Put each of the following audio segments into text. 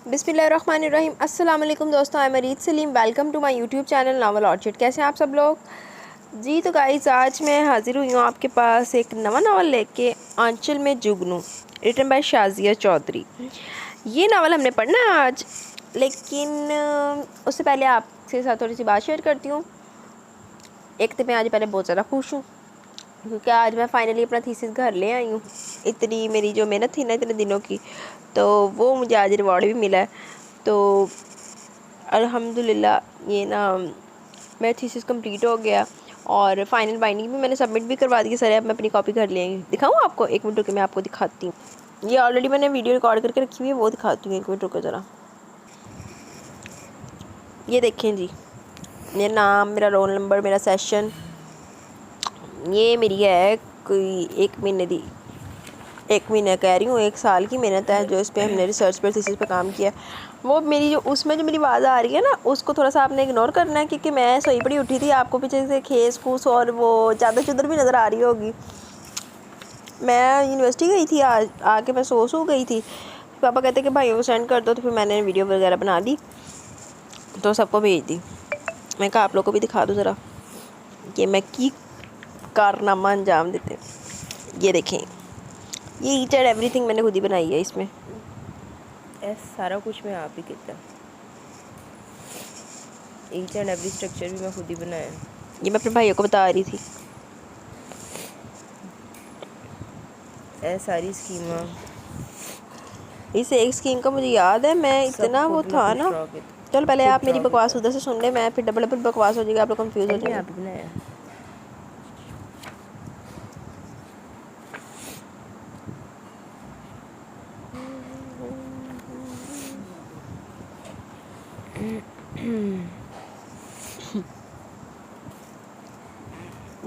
बिस्मिल्लाहिर्रहमानिर्रहीम। अस्सलाम वालेकुम दोस्तों, I am Arid Salim. Welcome to my YouTube channel novel Orchid. कैसे हैं आप सब लोग जी। तो गाइस, आज मैं हाजिर हुई हूँ आपके पास एक नवा नावल लेके, आंचल में जुगनू, रिटन बाय शाजिया चौधरी। ये नावल हमने पढ़ना है आज, लेकिन उससे पहले आपके साथ थोड़ी सी बात शेयर करती हूँ। एक तो मैं आज पहले बहुत ज़्यादा खुश हूँ क्योंकि आज मैं फाइनली अपना थीसिस घर ले आई हूँ। इतनी मेरी जो मेहनत थी ना इतने दिनों की, तो वो मुझे आज रिवॉर्ड भी मिला है। तो अल्हम्दुलिल्लाह ये ना मेरा थीसिस कंप्लीट हो गया और फाइनल बाइंडिंग भी मैंने सबमिट भी करवा दी। सर अब मैं अपनी कॉपी घर ले आई। दिखाऊँ आपको? एक मिनट रुके, मैं आपको दिखाती हूँ। ये ऑलरेडी मैंने वीडियो रिकॉर्ड करके रखी हुई है, वो दिखाती हूँ। एक मिनट रुको ज़रा। ये देखें जी, मेरा नाम, मेरा रोल नंबर, मेरा सेशन। ये मेरी है कोई एक महीने कह रही हूँ, 1 साल की मेहनत है जो इस पर हमने रिसर्च पर थीसिस पे काम किया। वो मेरी जो उसमें जो मेरी आवाज़ आ रही है ना, उसको थोड़ा सा आपने इग्नोर करना है क्योंकि मैं सोई पड़ी उठी थी। आपको पीछे से खेस फूस और वो चादर चुदर भी नज़र आ रही होगी। मैं यूनिवर्सिटी गई थी, आज आके मैं सो गई थी। पापा कहते कि भाइयों को सेंड कर दो, तो फिर मैंने वीडियो वगैरह बना ली तो सबको भेज दी। मैं कहा आप लोग को भी दिखा दूँ ज़रा कि मैं की कारनामा अंजाम देते। ये देखें, ये ईच एंड एवरीथिंग मैंने खुद ही बनाई है। इसमें सारा कुछ मैं आप ही किया, ईच एंड एवरी स्ट्रक्चर भी मैं खुद ही बनाया। ये मैं अपने भाइयों को बता रही थी। सारी स्कीमा, इस एक स्कीम का मुझे याद है, मैं इतना वो था ना। चल पहले आप मेरी बकवास उधर से सुन ले, मैं फिर डबल बकवास हो जाएगी, आप लोग कंफ्यूज हो जाएंगे।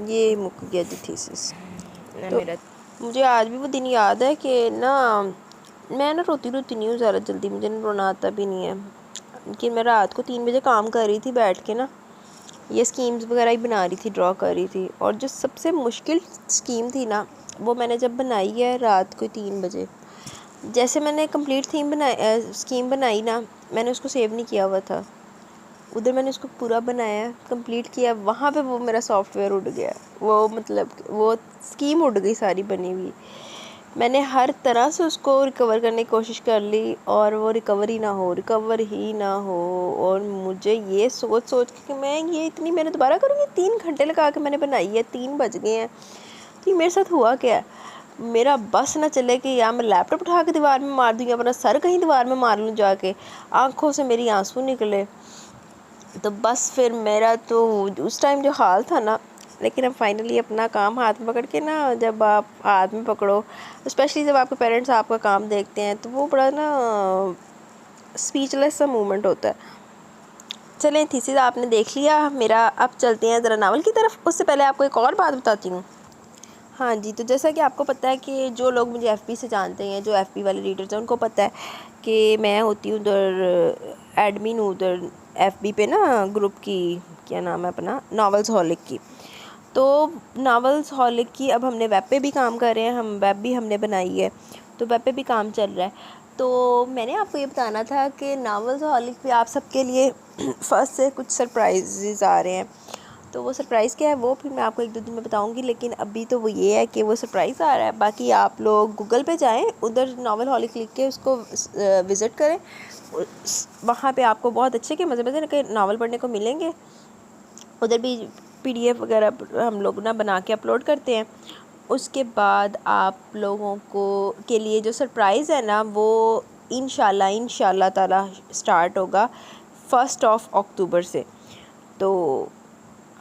ये मुक गया जी थीसिस। तो मुझे आज भी वो दिन याद है कि ना मैं ना रोती नहीं हूँ ज़्यादा जल्दी, मुझे ना रोना आता भी नहीं है। लेकिन मैं रात को 3 बजे काम कर रही थी बैठ के ना, ये स्कीम्स वगैरह ही बना रही थी, ड्रॉ कर रही थी। और जो सबसे मुश्किल स्कीम थी ना, वो मैंने जब बनाई है रात को 3 बजे। जैसे मैंने कंप्लीट स्कीम बनाई ना, मैंने उसको सेव नहीं किया हुआ था। उधर मैंने उसको पूरा बनाया, कंप्लीट किया, वहाँ पे वो मेरा सॉफ्टवेयर उड़ गया। वो मतलब वो स्कीम उड़ गई सारी बनी हुई। मैंने हर तरह से उसको रिकवर करने की कोशिश कर ली और वो रिकवर ही ना हो। और मुझे ये सोच के कि मैं ये इतनी मेहनत दोबारा करूँगी। 3 घंटे लगा के मैंने बनाई है, 3 बज गए हैं। तो ये मेरे साथ हुआ क्या? मेरा बस ना चले कि या मैं लैपटॉप उठा के दीवार में मार दूँ या अपना सर कहीं दीवार में मार लूँ जाके। आँखों से मेरी आंसू निकले। तो बस फिर मेरा तो उस टाइम जो हाल था ना, लेकिन अब फाइनली अपना काम हाथ में पकड़ के ना, जब आप हाथ में पकड़ो, स्पेशली जब आपके पेरेंट्स आपका काम देखते हैं, तो वो बड़ा ना स्पीचलेस सा मोमेंट होता है। चलें, थीसिस आपने देख लिया मेरा, अब चलते हैं ज़रा नावल की तरफ। उससे पहले आपको एक और बात बताती हूँ। हाँ जी, तो जैसा कि आपको पता है कि जो लोग मुझे एफबी से जानते हैं, जो एफबी वाले रीडर्स हैं, उनको पता है कि मैं होती हूँ उधर एडमिन हूँ उधर एफबी पे ना, ग्रुप की, क्या नाम है अपना, नॉवेल्स हॉलिक की। तो नॉवेल्स हॉलिक की अब हमने वेब पे भी काम कर रहे हैं, हम वेब भी हमने बनाई है, तो वेब पे भी काम चल रहा है। तो मैंने आपको ये बताना था कि नॉवेल्स हॉलिक पे आप सबके लिए फर्स्ट से कुछ सरप्राइजेज़ आ रहे हैं। तो वो सरप्राइज़ क्या है वो फिर मैं आपको 1-2 दिन में बताऊंगी, लेकिन अभी तो वो ये है कि वो सरप्राइज़ आ रहा है। बाकी आप लोग गूगल पे जाएं, उधर नावल हॉलिक लिख के उसको विज़िट करें। वहाँ पे आपको बहुत अच्छे के मज़े के नावल पढ़ने को मिलेंगे। उधर भी PDF वगैरह हम लोग ना बना के अपलोड करते हैं। उसके बाद आप लोगों को के लिए जो सरप्राइज़ है ना, वो इंशाल्लाह ताला स्टार्ट होगा 1 अक्टूबर से। तो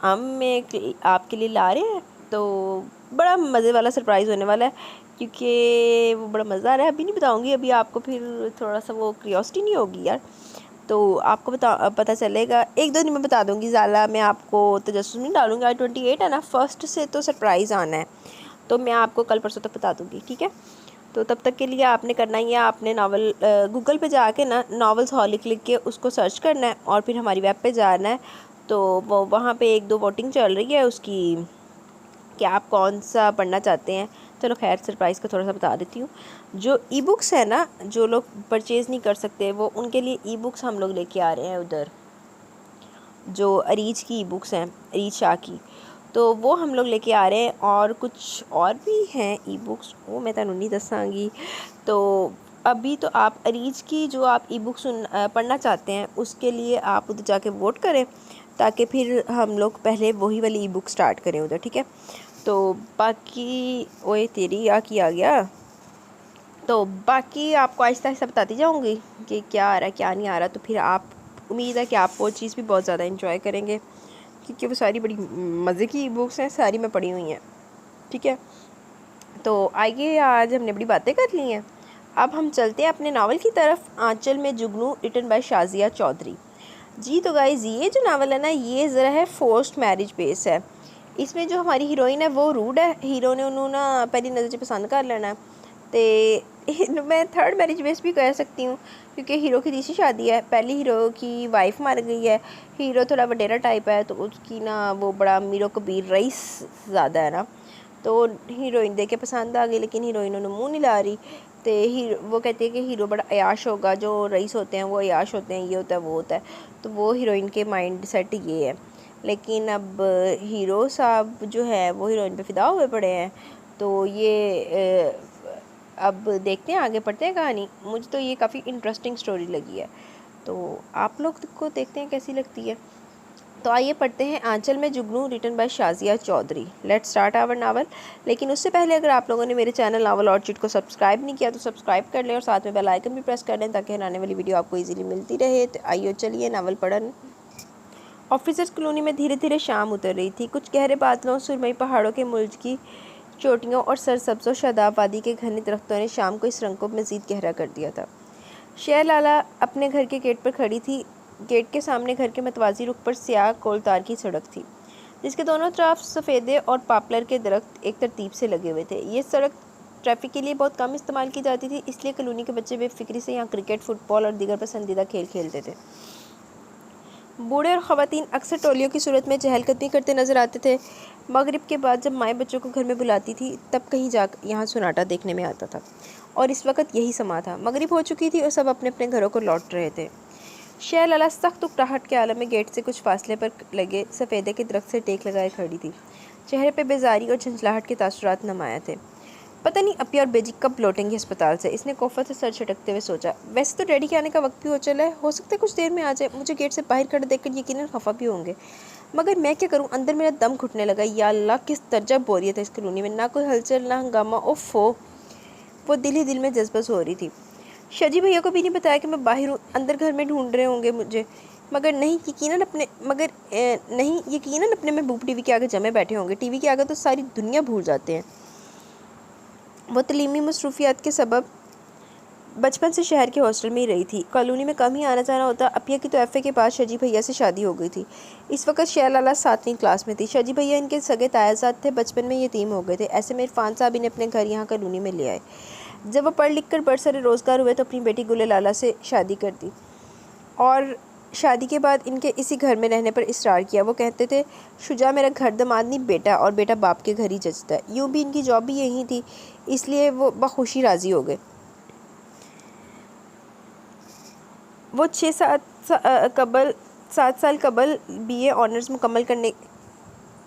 हम एक आपके लिए ला रहे हैं, तो बड़ा मज़े वाला सरप्राइज़ होने वाला है क्योंकि वो बड़ा मज़ा आ रहा है। अभी नहीं बताऊंगी, अभी आपको फिर थोड़ा सा वो क्यूरियोसिटी नहीं होगी यार, तो आपको पता चलेगा। 1-2 दिन में बता दूंगी, ज़्यादा मैं आपको तजस्सुस नहीं डालूंगी। आज 28 है ना, 1 से तो सरप्राइज़ आना है, तो मैं आपको कल परसों तक बता दूंगी, ठीक है? तो तब तक के लिए आपने करना ही है, आपने नावल गूगल पे जाके ना नॉवेल्स हॉलिक लिख के उसको सर्च करना है और फिर हमारी वेब पे जाना है। तो वहाँ पे 1-2 वोटिंग चल रही है उसकी कि आप कौन सा पढ़ना चाहते हैं। चलो खैर सरप्राइज़ का थोड़ा सा बता देती हूँ। जो ई बुक्स है ना, जो लोग परचेज़ नहीं कर सकते वो उनके लिए ई बुक्स हम लोग लेके आ रहे हैं उधर, जो अरीज की ई बुक्स हैं, अरीज शाह की, तो वो हम लोग लेके आ रहे हैं। और कुछ और भी हैं ई बुक्स, वो मैं तुहानू नहीं दसांगी। तो अभी तो आप अरीज की जो आप ई बुक पढ़ना चाहते हैं उसके लिए आप उधर जाके वोट करें, ताकि फिर हम लोग पहले वही वाली ई बुक स्टार्ट करें उधर, ठीक है। तो बाकी ओए तेरी आ गया। तो बाकी आपको आहिस्ता आहिस्ता बताती जाऊँगी कि क्या आ रहा है क्या नहीं आ रहा। तो फिर आप, उम्मीद है कि आप वो चीज़ भी बहुत ज़्यादा इंजॉय करेंगे, क्योंकि वो सारी बड़ी मज़े की बुक्स हैं, सारी मैं पढ़ी हुई हैं, ठीक है। तो आइए, आज हमने बड़ी बातें कर ली हैं, अब हम चलते हैं अपने नावल की तरफ, आंचल में जुगनू, रिटन बाय शाज़िया चौधरी। जी तो गाइज़, ये जो नावल है ना, ये ज़रा है फोर्स्ड मैरिज बेस है। इसमें जो हमारी हीरोइन है वो रूड है, हीरो ने उन्होंने ना पहली नज़र से पसंद कर लेना है। तो मैं थर्ड मैरिज बेस भी कह सकती हूँ, क्योंकि हीरो की तीसरी शादी है, पहली हीरो की वाइफ मर गई है, हीरो थोड़ा वडेरा टाइप है, तो उसकी ना वो बड़ा अमीरो कबीर रईस ज़्यादा है ना, तो हीरोइन देख के पसंद आ गई, लेकिन हीरोइन उन्होंने मुँह नहीं ला रही। तो हीरो वो कहती है कि हीरो बड़ा अयाश होगा, जो रईस होते हैं वो अयाश होते हैं, ये होता है वो होता है, तो वो हीरोइन के माइंड सेट ये है। लेकिन अब हीरो साहब जो है वो हीरोइन पे फिदा हुए पड़े हैं। तो ये अब देखते हैं, आगे पढ़ते हैं कहानी। मुझे तो ये काफ़ी इंटरेस्टिंग स्टोरी लगी है, तो आप लोग को देखते हैं कैसी लगती है। तो आइए पढ़ते हैं आंचल में जुगनू, written by Shazia Chaudhry. Let's start our novel. लेकिन उससे पहले अगर आप लोगों ने मेरे चैनल नावल ऑर्चिड को सब्सक्राइब नहीं किया तो सब्सक्राइब कर लें और साथ में बेल आइकन भी प्रेस कर लें, ताकि आने वाली वीडियो आपको इजीली मिलती रहे। तो आइए चलिए नावल पढ़न। ऑफिसर्स कॉलोनी में धीरे धीरे शाम उतर रही थी। कुछ गहरे बादलों, सुरमई पहाड़ों के मुल्ज की चोटियों और सरसब्ज़ शादाब वादी के घने दरख्तों ने शाम को इस रंग को मज़ीद गहरा कर दिया था। शेर लाला अपने घर के गेट पर खड़ी थी। गेट के सामने घर के मतवाजी रुख पर स्याह कोलतार की सड़क थी, जिसके दोनों तरफ सफ़ेदे और पापलर के दरख्त एक तरतीब से लगे हुए थे। ये सड़क ट्रैफिक के लिए बहुत कम इस्तेमाल की जाती थी, इसलिए कॉलोनी के बच्चे बेफिक्री से यहाँ क्रिकेट, फुटबॉल और दीगर पसंदीदा खेल खेलते थे। बूढ़े और ख़वातीन अक्सर टोलियों की सूरत में चहलकदमी करते नजर आते थे। मगरिब के बाद जब माएँ बच्चों को घर में बुलाती थी, तब कहीं जा यहाँ सन्नाटा देखने में आता था, और इस वक्त यही समा था। मगरिब हो चुकी थी और सब अपने अपने घरों को लौट रहे थे। शेर लाला सख्त उकराहट के आलम में गेट से कुछ फासले पर लगे सफ़ेदे के दरख्त से टेक लगाए खड़ी थी। चेहरे पे बेजारी और झंझलाहट के तासुरात नुमाया थे। पता नहीं अपिया और बेजी कब लौटेंगे अस्पताल से, इसने कोफा से सर झटकते हुए सोचा। वैसे तो डैडी के आने का वक्त भी हो चला है, हो सकता है कुछ देर में आ जाए। मुझे गेट से बाहर खड़े देखकर यकीनन खफा भी होंगे, मगर मैं क्या करूं? अंदर मेरा दम घुटने लगा। या अल्लाह, किस दर्जा बोरियत है इस कॉलोनी में, ना कोई हलचल ना हंगामा। ओफो, वो दिल ही दिल में जज्बस हो रही थी। शाजी भैया को भी नहीं बताया कि मैं बाहर हूँ, अंदर घर में ढूंढ रहे होंगे मुझे, मगर नहीं यकीनन अपने महबूब टीवी के आगे जमे बैठे होंगे। टीवी के आगे तो सारी दुनिया भूल जाते हैं। वो तलीमी मसरूफियात के सबब बचपन से शहर के हॉस्टल में ही रही थी, कॉलोनी में कम ही आना जाना होता। अपिया की तो एफए के बाद शाजी भैया से शादी हो गई थी। इस वक्त शेर लाला 7वीं क्लास में थी। शाजी भैया इनके सगे तायाजाद थे, बचपन में यतीम हो गए थे। ऐसे में इरफान साहब इन्हें अपने घर यहाँ कॉलोनी में ले आए। जब वो पढ़ लिख कर बरसरे रोज़गार हुए तो अपनी बेटी गुले लाला से शादी कर दी, और शादी के बाद इनके इसी घर में रहने पर इसरार किया। वो कहते थे, शुजा मेरा घर दामाद नहीं बेटा, और बेटा बाप के घर ही जचता है। यूँ भी इनकी जॉब भी यहीं थी, इसलिए वो बखुशी राज़ी हो गए। वो 7 साल कबल बीए ऑनर्स मुकम्मल करने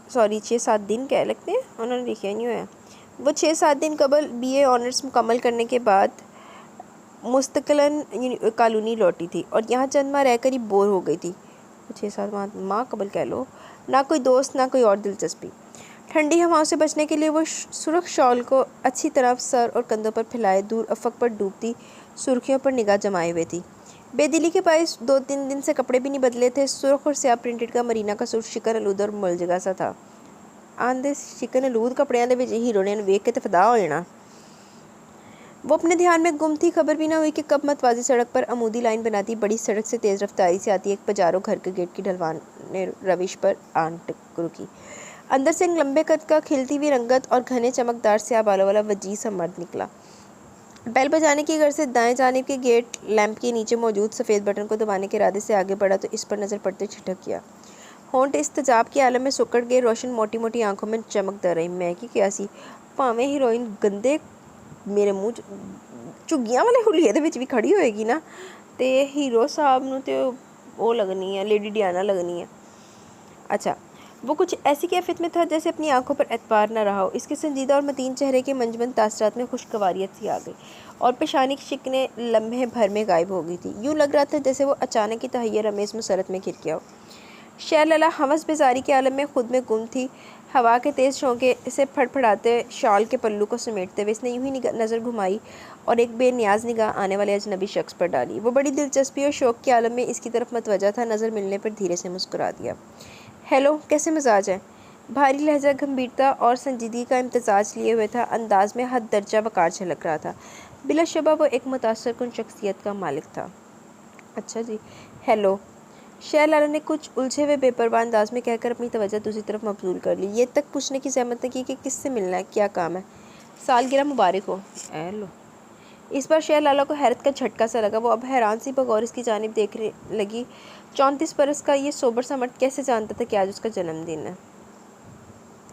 6-7 दिन कह लगते हैं, उन्होंने लिखा नहीं हुआ। वो 6-7 दिन कबल बीए ऑनर्स मुकम्मल करने के बाद मुस्तकिलन कॉलोनी लौटी थी, और यहाँ चंद माह रहकर ही बोर हो गई थी। 6-7 माह कबल कह लो। ना कोई दोस्त, ना कोई और दिलचस्पी। ठंडी हवाओं से बचने के लिए वो सुर्ख शॉल को अच्छी तरह सर और कंधों पर फैलाए दूर अफक पर डूबती सुर्खियों पर निगाह जमाए हुए थी। बेदिली के बायस 2-3 दिन से कपड़े भी नहीं बदले थे। सुर्ख और स्याह प्रिंटेड का मरीना का सूट शिकन आलूद और मुलजगा सा था। आंदे शिकन आलूद कपड़ियां दे विच हीरो ने वेख के तो फिदा हो जाना। वो अपने ध्यान में गुम थी। खबर भी ना हुई कि कब मतवाजी सड़क पर अमूदी लाइन बनाती बड़ी सड़क से तेज़ रफ्तारी से आती एक पजारो घर के गेट की ढलवान ने रविश पर आन रुकी। अंदर से एक लंबे कद का खिलती हुई रंगत और घने चमकदार स्याह बालों वाला वजीह सा मर्द निकला। बैल बजाने की घर से दाएं जानिब के गेट लैंप के नीचे मौजूद सफ़ेद बटन को दबाने के इरादे से आगे बढ़ा तो इस पर नज़र पड़ते छिटक गया। होंठ इस्तेजाब के आलम में सुकड़ गए, रोशन मोटी मोटी आंखों में चमकता रही। मैं की क्या सी भावें हीरोइन गंदे मेरे मूँह झुग्गियां वाले हुलिये दे विच भी खड़ी होएगी ना तो हीरो साहब नूं ते वो लगनी है, लेडी डियाना लगनी है। अच्छा, वो कुछ ऐसी कैफियत में था जैसे अपनी आंखों पर एतबार न रहा हो। इसके संजीदा और मतीन चेहरे के मंजमन तासरात में खुशगवारियत सी आ गई और पेशानी की शिकने लम्हे भर में गायब हो गई थी। यूँ लग रहा था जैसे वो अचानक ही तहैयर अमेज़ मुसरत में घिर गया हो। शहलाला हवस बेजारी के आलम में खुद में गुम थी। हवा के तेज़ झोंके से फड़फड़ाते शाल के पल्लू को समेटते हुए इसने यूं ही नज़र घुमाई और एक बेनियाज निगाह आने वाले अजनबी शख्स पर डाली। वो बड़ी दिलचस्पी और शौक़ के आलम में इसकी तरफ मतवजा था। नज़र मिलने पर धीरे से मुस्कुरा दिया। हेलो, कैसे मिजाज है? भारी लहजा गंभीरता और संजीदगी का इम्तजाज लिए हुए था। अंदाज में हद दर्जा वक़ार झलक रहा था। बिलाशुबा वो एक मुतासर कुन शख्सियत का मालिक था। अच्छा जी, हेलो। शहलाला ने कुछ उलझे हुए बेपरवाह अंदाज में कहकर अपनी तवज्जो दूसरी तरफ मबजूल कर ली। ये तक पूछने की ज़हमत न की कि किससे मिलना है, क्या काम है। सालगिरह मुबारक हो। हेलो। इस बार शहलाला को हैरत का झटका सा लगा। वो अब हैरान सी बगौर इसकी जानिब देखने लगी। 34 बरस का ये सोबर सा मर्द कैसे जानता था कि आज उसका जन्मदिन है।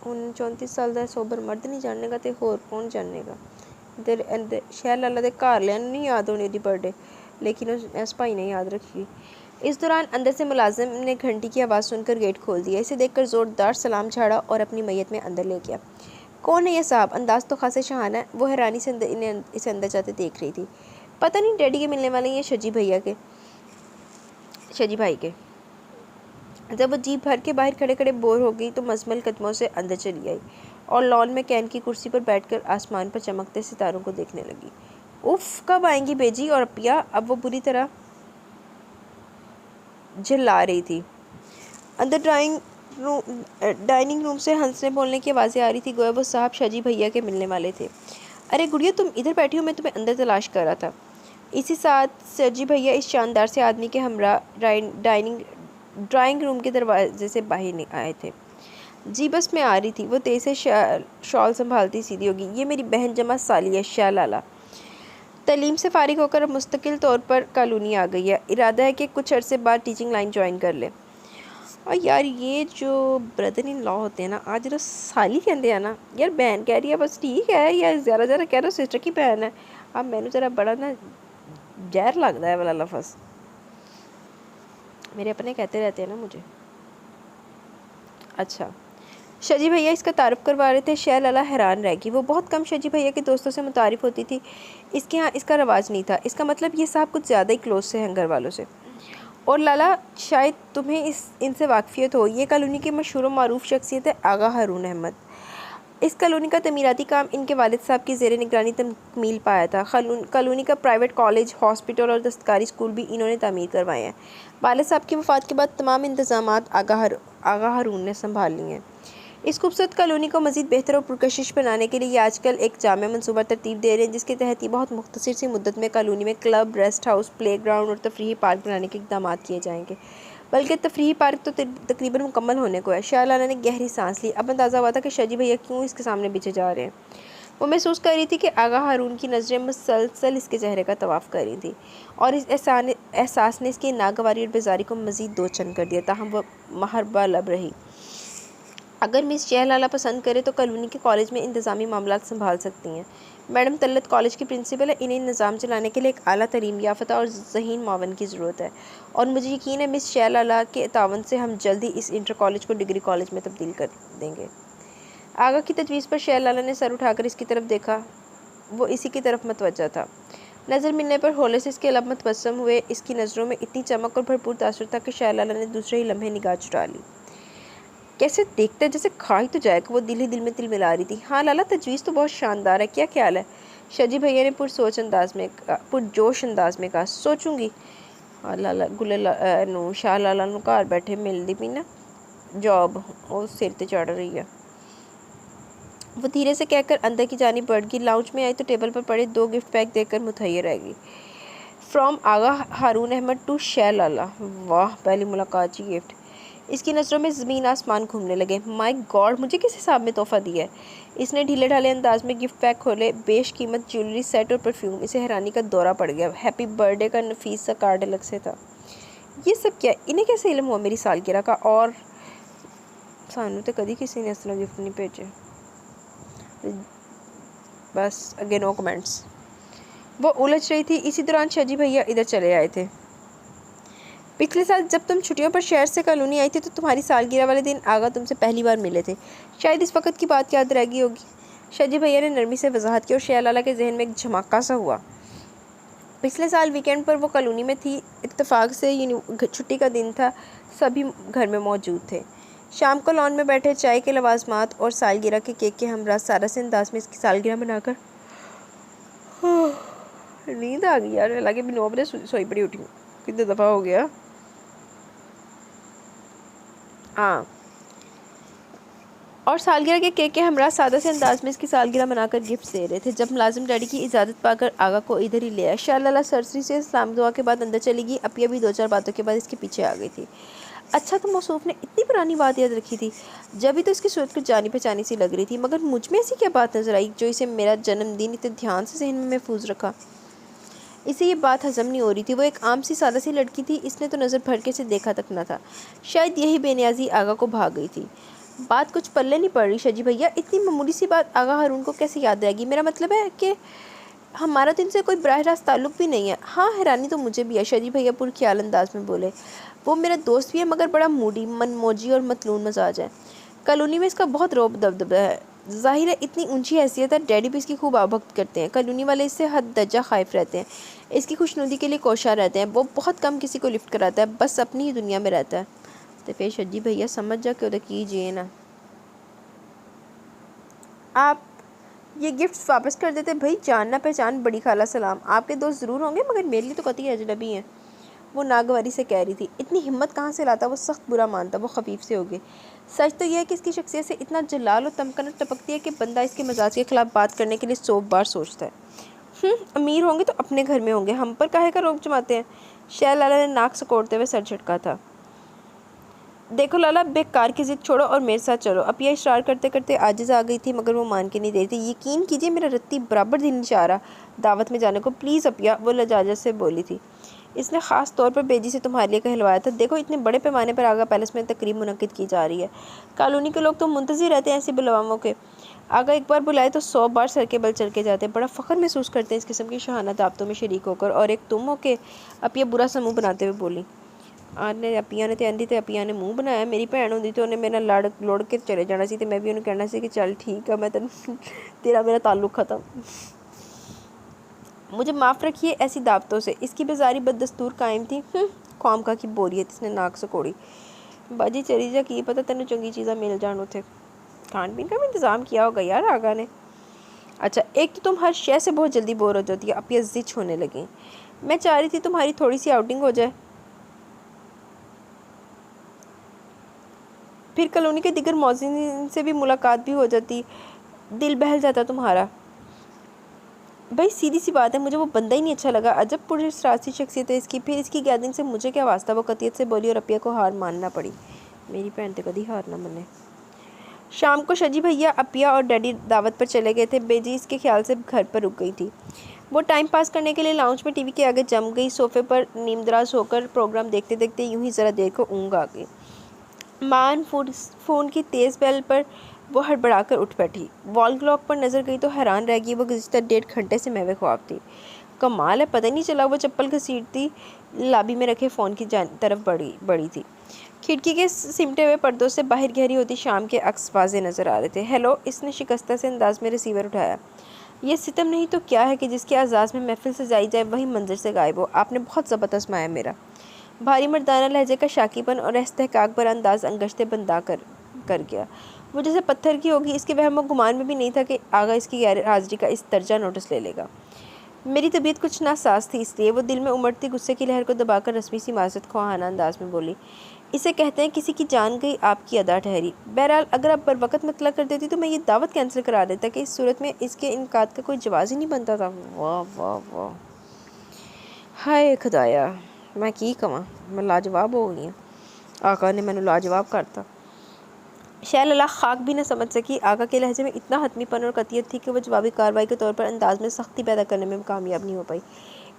उन 34 साल का सोबर मर्द नहीं जानने का तो होर कौन जानेगा। इधर शहलाला दे घर वालियां नहीं याद होनी उसकी बर्थडे, लेकिन उस भाई ने याद रखी। इस दौरान अंदर से मुलाजिम ने घंटी की आवाज़ सुनकर गेट खोल दिया। इसे देखकर ज़ोरदार सलाम झाड़ा और अपनी मैयत में अंदर ले गया। कौन है ये साहब? अंदाज तो खासे शहाना है। वो हैरानी से इसे अंदर जाते देख रही थी। पता नहीं डैडी के मिलने वाले ये शजी भाई के। जब वो जीप भर के बाहर खड़े खड़े बोर हो गई तो मजमल कदमों से अंदर चली आई और लॉन में कैन की कुर्सी पर बैठकर आसमान पर चमकते सितारों को देखने लगी। उफ, कब आएंगी बेजी और अपिया? अब वो बुरी तरह झल्ला रही थी। अंदर डाइनिंग रूम से हंसने बोलने की आवाज़ें आ रही थी। गोया वो साहब शजी भैया के मिलने वाले थे। अरे गुड़िया, तुम इधर बैठी हो, मैं तुम्हें अंदर तलाश कर रहा था। इसी साथ शजी भैया इस शानदार से आदमी के हमरा ड्राइंग रूम के दरवाजे से बाहर आए थे। जी बस मैं आ रही थी। वो तेज़ से शॉल संभालती सीधी होगी। ये मेरी बहन जमा साली है शहलाला। तालीम से फ़ारिग होकर अब मुस्तकिल तौर पर कॉलोनी आ गई है। इरादा है कि कुछ अरसे बाद टीचिंग लाइन ज्वाइन कर ले। और यार ये जो ब्रदर इन लॉ होते हैं ना, आज जो साली कहते हैं ना, यार बहन कह रही है बस ठीक है, या ज़्यादा ज़्यादा कह रहे हो सिस्टर की बहन है। अब मैंने ज़रा बड़ा ना जहर लगता है वाला लफ्ज़। मेरे अपने कहते रहते हैं ना मुझे। अच्छा, शजी भैया इसका तारुफ करवा रहे थे। शहलाला हैरान रह गई। वो बहुत कम शजी भैया के दोस्तों से मुतारिफ होती थी। इसके यहाँ इसका रवाज नहीं था। इसका मतलब ये साहब कुछ ज़्यादा ही क्लोज से हैं घर वालों से। और लाला, शायद तुम्हें इनसे वाकफियत हो। ये कॉलोनी की मशहूर व मारूफ शख्सियत है आगा हारून अहमद। इस कॉलोनी का तमीराती काम इनके वालिद साहब की ज़ेर निगरानी तकमील पाया था। कॉलोनी का प्राइवेट कॉलेज, हॉस्पिटल और दस्तकारी स्कूल भी इन्होंने तामीर करवाए हैं। वालिद साहब की वफ़ात के बाद तमाम इंतज़ामात आगा हारून ने संभाल लिए हैं। इस खूबसूरत कॉलोनी को मज़ीद बेहतर और पुरकशिश बनाने के लिए ये आजकल एक जामे मनसूबा तरतीब दे रहे हैं, जिसके तहत ये बहुत मुख्तसर सी मुद्दत में कॉलोनी में club, rest house, play ground और तफरीही पार्क बनाने के इक़दाम किए जाएंगे। बल्कि तफरीही पार्क तो तकरीबन मुकम्मल होने को है। शहलाला ने गहरी सांस ली। अब अंदाज़ा हुआ था कि शजी भैया क्यों इसके सामने पीछे जा रहे हैं। वो महसूस कर रही थी कि आगा हारून की नज़रें मुसलसल इसके चेहरे का तवाफ़ कर रही थी और इस एहसास ने इसकी नागवारी और बेजारी को मज़ीद दो चंद कर दिया। ताहम वह महरबा लब रही। अगर मिस शहलाला पसंद करे तो कॉलोनी के कॉलेज में इंतज़ामी मामलात संभाल सकती हैं। मैडम तल्लत कॉलेज की प्रिंसिपल है। इन्हें निज़ाम चलाने के लिए एक आला तरीन याफ़ता और ज़हीन मावन की ज़रूरत है और मुझे यकीन है मिस शहलाला के तावन से हम जल्द ही इस इंटर कॉलेज को डिग्री कॉलेज में तब्दील कर देंगे। आगा की तजवीज़ पर शहलाला ने सर उठाकर इसकी तरफ देखा। वो इसी की तरफ मतवज्जा था। नज़र मिलने पर होले से इसके लब मतबस्सम हुए। इसकी नज़रों में इतनी चमक और भरपूर तासुर था कि शहलाला ने दूसरे ही लम्हे निगाह चुरा ली। कैसे देखता है जैसे खा ही तो जाएगा। वो दिल ही दिल में तिल मिला रही थी। हाँ लाला, तजवीज़ तो बहुत शानदार है, क्या ख्याल है? शजी भैया ने पुरजोश अंदाज में कहा। सोचूंगी। लाला गुले नू शाह लाला नू घर बैठे मिलती पी ना जॉब वो सिर ते चढ़ रही है। वो धीरे से कहकर अंदर की जानिब बढ़ गई। लाउंज में आई तो टेबल पर पड़े 2 गिफ्ट पैक देखकर मुतहैयर रह गई। From Agha Haroon Ahmed to Shahlala. वाह, पहली मुलाकात जी गिफ्ट। इसकी नज़रों में ज़मीन आसमान घूमने लगे। माय गॉड, मुझे किस हिसाब में तोहफ़ा दिया है? इसने ढीले ढाले अंदाज में गिफ्ट पैक खोले। बेश कीमत ज्वेलरी सेट और परफ्यूम। इसे हैरानी का दौरा पड़ गया। हैप्पी बर्थडे का नफीस सा कार्ड अलग से था। ये सब क्या? इन्हें कैसे इल्म हुआ मेरी सालगिरह का? और सानू तो कभी किसी ने इस तरह गिफ्ट नहीं भेजे। बस आगे नो कमेंट्स। वो उलझ रही थी, इसी दौरान शाजी भैया इधर चले आए थे। पिछले साल जब तुम छुट्टियों पर शहर से कॉलोनी आई थी तो तुम्हारी सालगिरह वाले दिन आगा तुमसे पहली बार मिले थे। शायद इस वक्त की बात याद रह गई होगी। शाजी भैया ने नरमी से वजाहत की और शेर लाला के जहन में एक झमाका सा हुआ। पिछले साल वीकेंड पर वो कॉलोनी में थी। इत्तेफाक से छुट्टी का दिन था, सभी घर में मौजूद थे। शाम को लॉन में बैठे चाय के लवाजमात और सालगिरह के केक के हमरा सारा से अंदाज में इसकी सालगिरह मनाकर नींद आ गई यार। हालांकि मैं 9 बजे सोई पड़ी उठी हूँ, कितने दफ़ा हो गया। हाँ, और सालगिरह के केक के हमरा सादा से अंदाज में इसकी सालगिरह मनाकर गिफ्ट दे रहे थे। जब मुलाजिम डैडी की इजाज़त पाकर आगा को इधर ही ले आया। शाह सरसरी से सलाम दुआ के बाद अंदर चली गई। अपिया भी 2-4 बातों के बाद इसके पीछे आ गई थी। अच्छा, तो मौसूफ ने इतनी पुरानी बात याद रखी थी। जब भी तो इसकी सूरत कुछ जानी पहचानी सी लग रही थी, मगर मुझ में ऐसी क्या बात नजर आई जो इसे मेरा जन्मदिन इतने ध्यान से जहन में महफूज रखा। इसे ये बात हजम नहीं हो रही थी। वो एक आम सी सादा सी लड़की थी, इसने तो नज़र भर के से देखा तक न था। शायद यही बेनियाजी आगा को भाग गई थी। बात कुछ पल्ले नहीं पड़ रही शाजी भैया, इतनी मामूली सी बात आगा हारून को कैसे याद रहेगी। मेरा मतलब है कि हमारा तो इनसे कोई बराह रास्त ताल्लुक़ भी नहीं है। हाँ, हैरानी तो मुझे भी है, शाजी भैया पुर ख्याल अंदाज में बोले। वो मेरा दोस्त भी है, मगर बड़ा मूडी, मनमौजी और मतलून मजाज है। कॉलोनी में इसका बहुत रौब दबदबा है। ज़ाहिर है इतनी ऊंची हैसियत है, डैडी भी इसकी खूब आवभक्त करते हैं। कॉलोनी वाले इससे हद दर्जा खाइफ रहते हैं। इसकी खुशनुदी के लिए कोशा रहते हैं। वो बहुत कम किसी को लिफ्ट कराता है, बस अपनी ही दुनिया में रहता है। तो फिर शाजी भैया समझ जा के उधर कीजिए ना, आप ये गिफ्ट्स वापस कर देते। भाई जान ना पहचान, बड़ी खाला सलाम। आपके दोस्त ज़रूर होंगे, मगर मेरे लिए तो कतई अजनबी हैं। वो नागवारी से कह रही थी। इतनी हिम्मत कहाँ से लाता, वो सख्त बुरा मानता। वो खफीफ से हो गए। सच तो यह है कि इसकी शख्सियत से इतना जलाल और तमकनत टपकती है कि बंदा इसके मजाज के खिलाफ बात करने के लिए 100 बार सोचता है। अमीर होंगे तो अपने घर में होंगे, हम पर काहे का रोक जमाते हैं। शहर लाला ने नाक सकोड़ते हुए सर झटका था। देखो लाला, बेकार की जिद छोड़ो और मेरे साथ चलो। अब यह इशरार करते करते आजिज़ आ गई थी, मगर वो मान के नहीं दे रही थी। यकीन कीजिए मेरा रत्ती बराबर दिन नहीं चाह रहा दावत में जाने को। प्लीज़ अपिया, वो लजाजत से बोली थी। इसने ख़ास तौर पर बेजी से तुम्हारे लिए कहलवाया था। देखो इतने बड़े पैमाने पर आगा पैलेस में तकरीब मुनक्किद की जा रही है। कॉलोनी के लोग तो मुंतज़िर रहते हैं ऐसी बुलवामों के। आगा एक बार बुलाए तो 100 बार सर के बल चढ़ के जाते हैं। बड़ा फ़ख्र महसूस करते हैं इस किस्म की शहाना दावतों में शरीक होकर। और एक तुम हो के अपिया बुरा समूह बनाते हुए बोली। आने अपिया ने तो आंदी तो अपिया ने मुँह बनाया। मेरी भैन होंदी तो उन्हें मेरा लोड़ के चले जाना सी, मैं भी उन्हें कहना सी कि चल ठीक है, मैं तेरा मेरा ताल्लुक ख़त्म। मुझे माफ़ रखिए ऐसी दावतों से। इसकी बेजारी बददस्तूर कायम थी। ख्वाम का की बोरियत, इसने नाक सकोड़ी। बाजी चली जा, की पता तेन चंगी चीज़ा मिल जान उथे। खान पीन का भी इंतज़ाम किया होगा यार आगा ने। अच्छा, एक तो तुम हर शय से बहुत जल्दी बोर हो जाती है। अपिया जिच होने लगी। मैं चाह रही थी तुम्हारी थोड़ी सी आउटिंग हो जाए, फिर कॉलोनी के दिगर मौजिन से भी मुलाकात भी हो जाती, दिल बहल जाता तुम्हारा। भाई सीधी सी बात है, मुझे वो बंदा ही नहीं अच्छा लगा। अजब पुरस्रासी शख्सियत है इसकी। फिर इसकी गैदरिंग से मुझे क्या वास्ता। वो कतियत से बोली और अपिया को हार मानना पड़ी। मेरी बहन तो कभी हार ना माने। शाम को शाजी भैया, अपिया और डैडी दावत पर चले गए थे। बेजी इसके ख्याल से घर पर रुक गई थी। वो टाइम पास करने के लिए लाउंज में टीवी के आगे जम गई। सोफे पर नीमदराज होकर प्रोग्राम देखते देखते यूं ही ज़रा देर को ऊँघ आ गई। मान फ़ोन की तेज़ बेल पर वो हड़बड़ाकर उठ बैठी। वॉल क्लॉक पर नज़र गई तो हैरान रह गई। वो गुज़िश्ता 1.5 घंटे से महवे ख्वाब थी। कमाल है, पता नहीं चला वो चप्पल घसीटती लाबी में रखे फ़ोन की तरफ बढ़ी थी। खिड़की के सिमटे हुए पर्दों से बाहर गहरी होती शाम के अक्स वाज़े नज़र आ रहे थे। हेलो, इसने शिकस्ता से अंदाज में रिसीवर उठाया। ये सितम नहीं तो क्या है कि जिसके आज़ाज़ में महफिल सजाई जाए वही मंजर से गायब हो। आपने बहुत ज़बरदस्त आजमाया मेरा। भारी मर्दाना लहजे का शाकीपन और इस्तेहकाक भरा अंदाज अंगश्ते बंदा कर गया। वो जैसे पत्थर की होगी। इसके वहम गुमान में भी नहीं था कि आगा इसकी गैर हाजिरी का इस दर्जा नोटिस ले लेगा। मेरी तबीयत कुछ नासाज थी, इसलिए वो दिल में उमड़ती गुस्से की लहर को दबाकर रस्मी सी माजरत ख्वाहाना अंदाज में बोली। इसे कहते हैं किसी की जान गई, आपकी अदा ठहरी। बहरहाल अगर आप बर वक़्त मतला कर देती तो मैं ये दावत कैंसिल करा देता कि इस सूरत में इसके इनकाद का कोई जवाज़ ही नहीं बनता था। वाह वाह वाह, हाय खुदाया, मैं की कवां, मैं लाजवाब हो गई। आका ने मैंने लाजवाब करता। शैल अल्लाह खाक भी न समझ सकी। आका के लहजे में इतना हतमीपन और कतियत थी कि वह जवाबी कार्रवाई के तौर पर अंदाज में सख्ती पैदा करने में कामयाब नहीं हो पाई।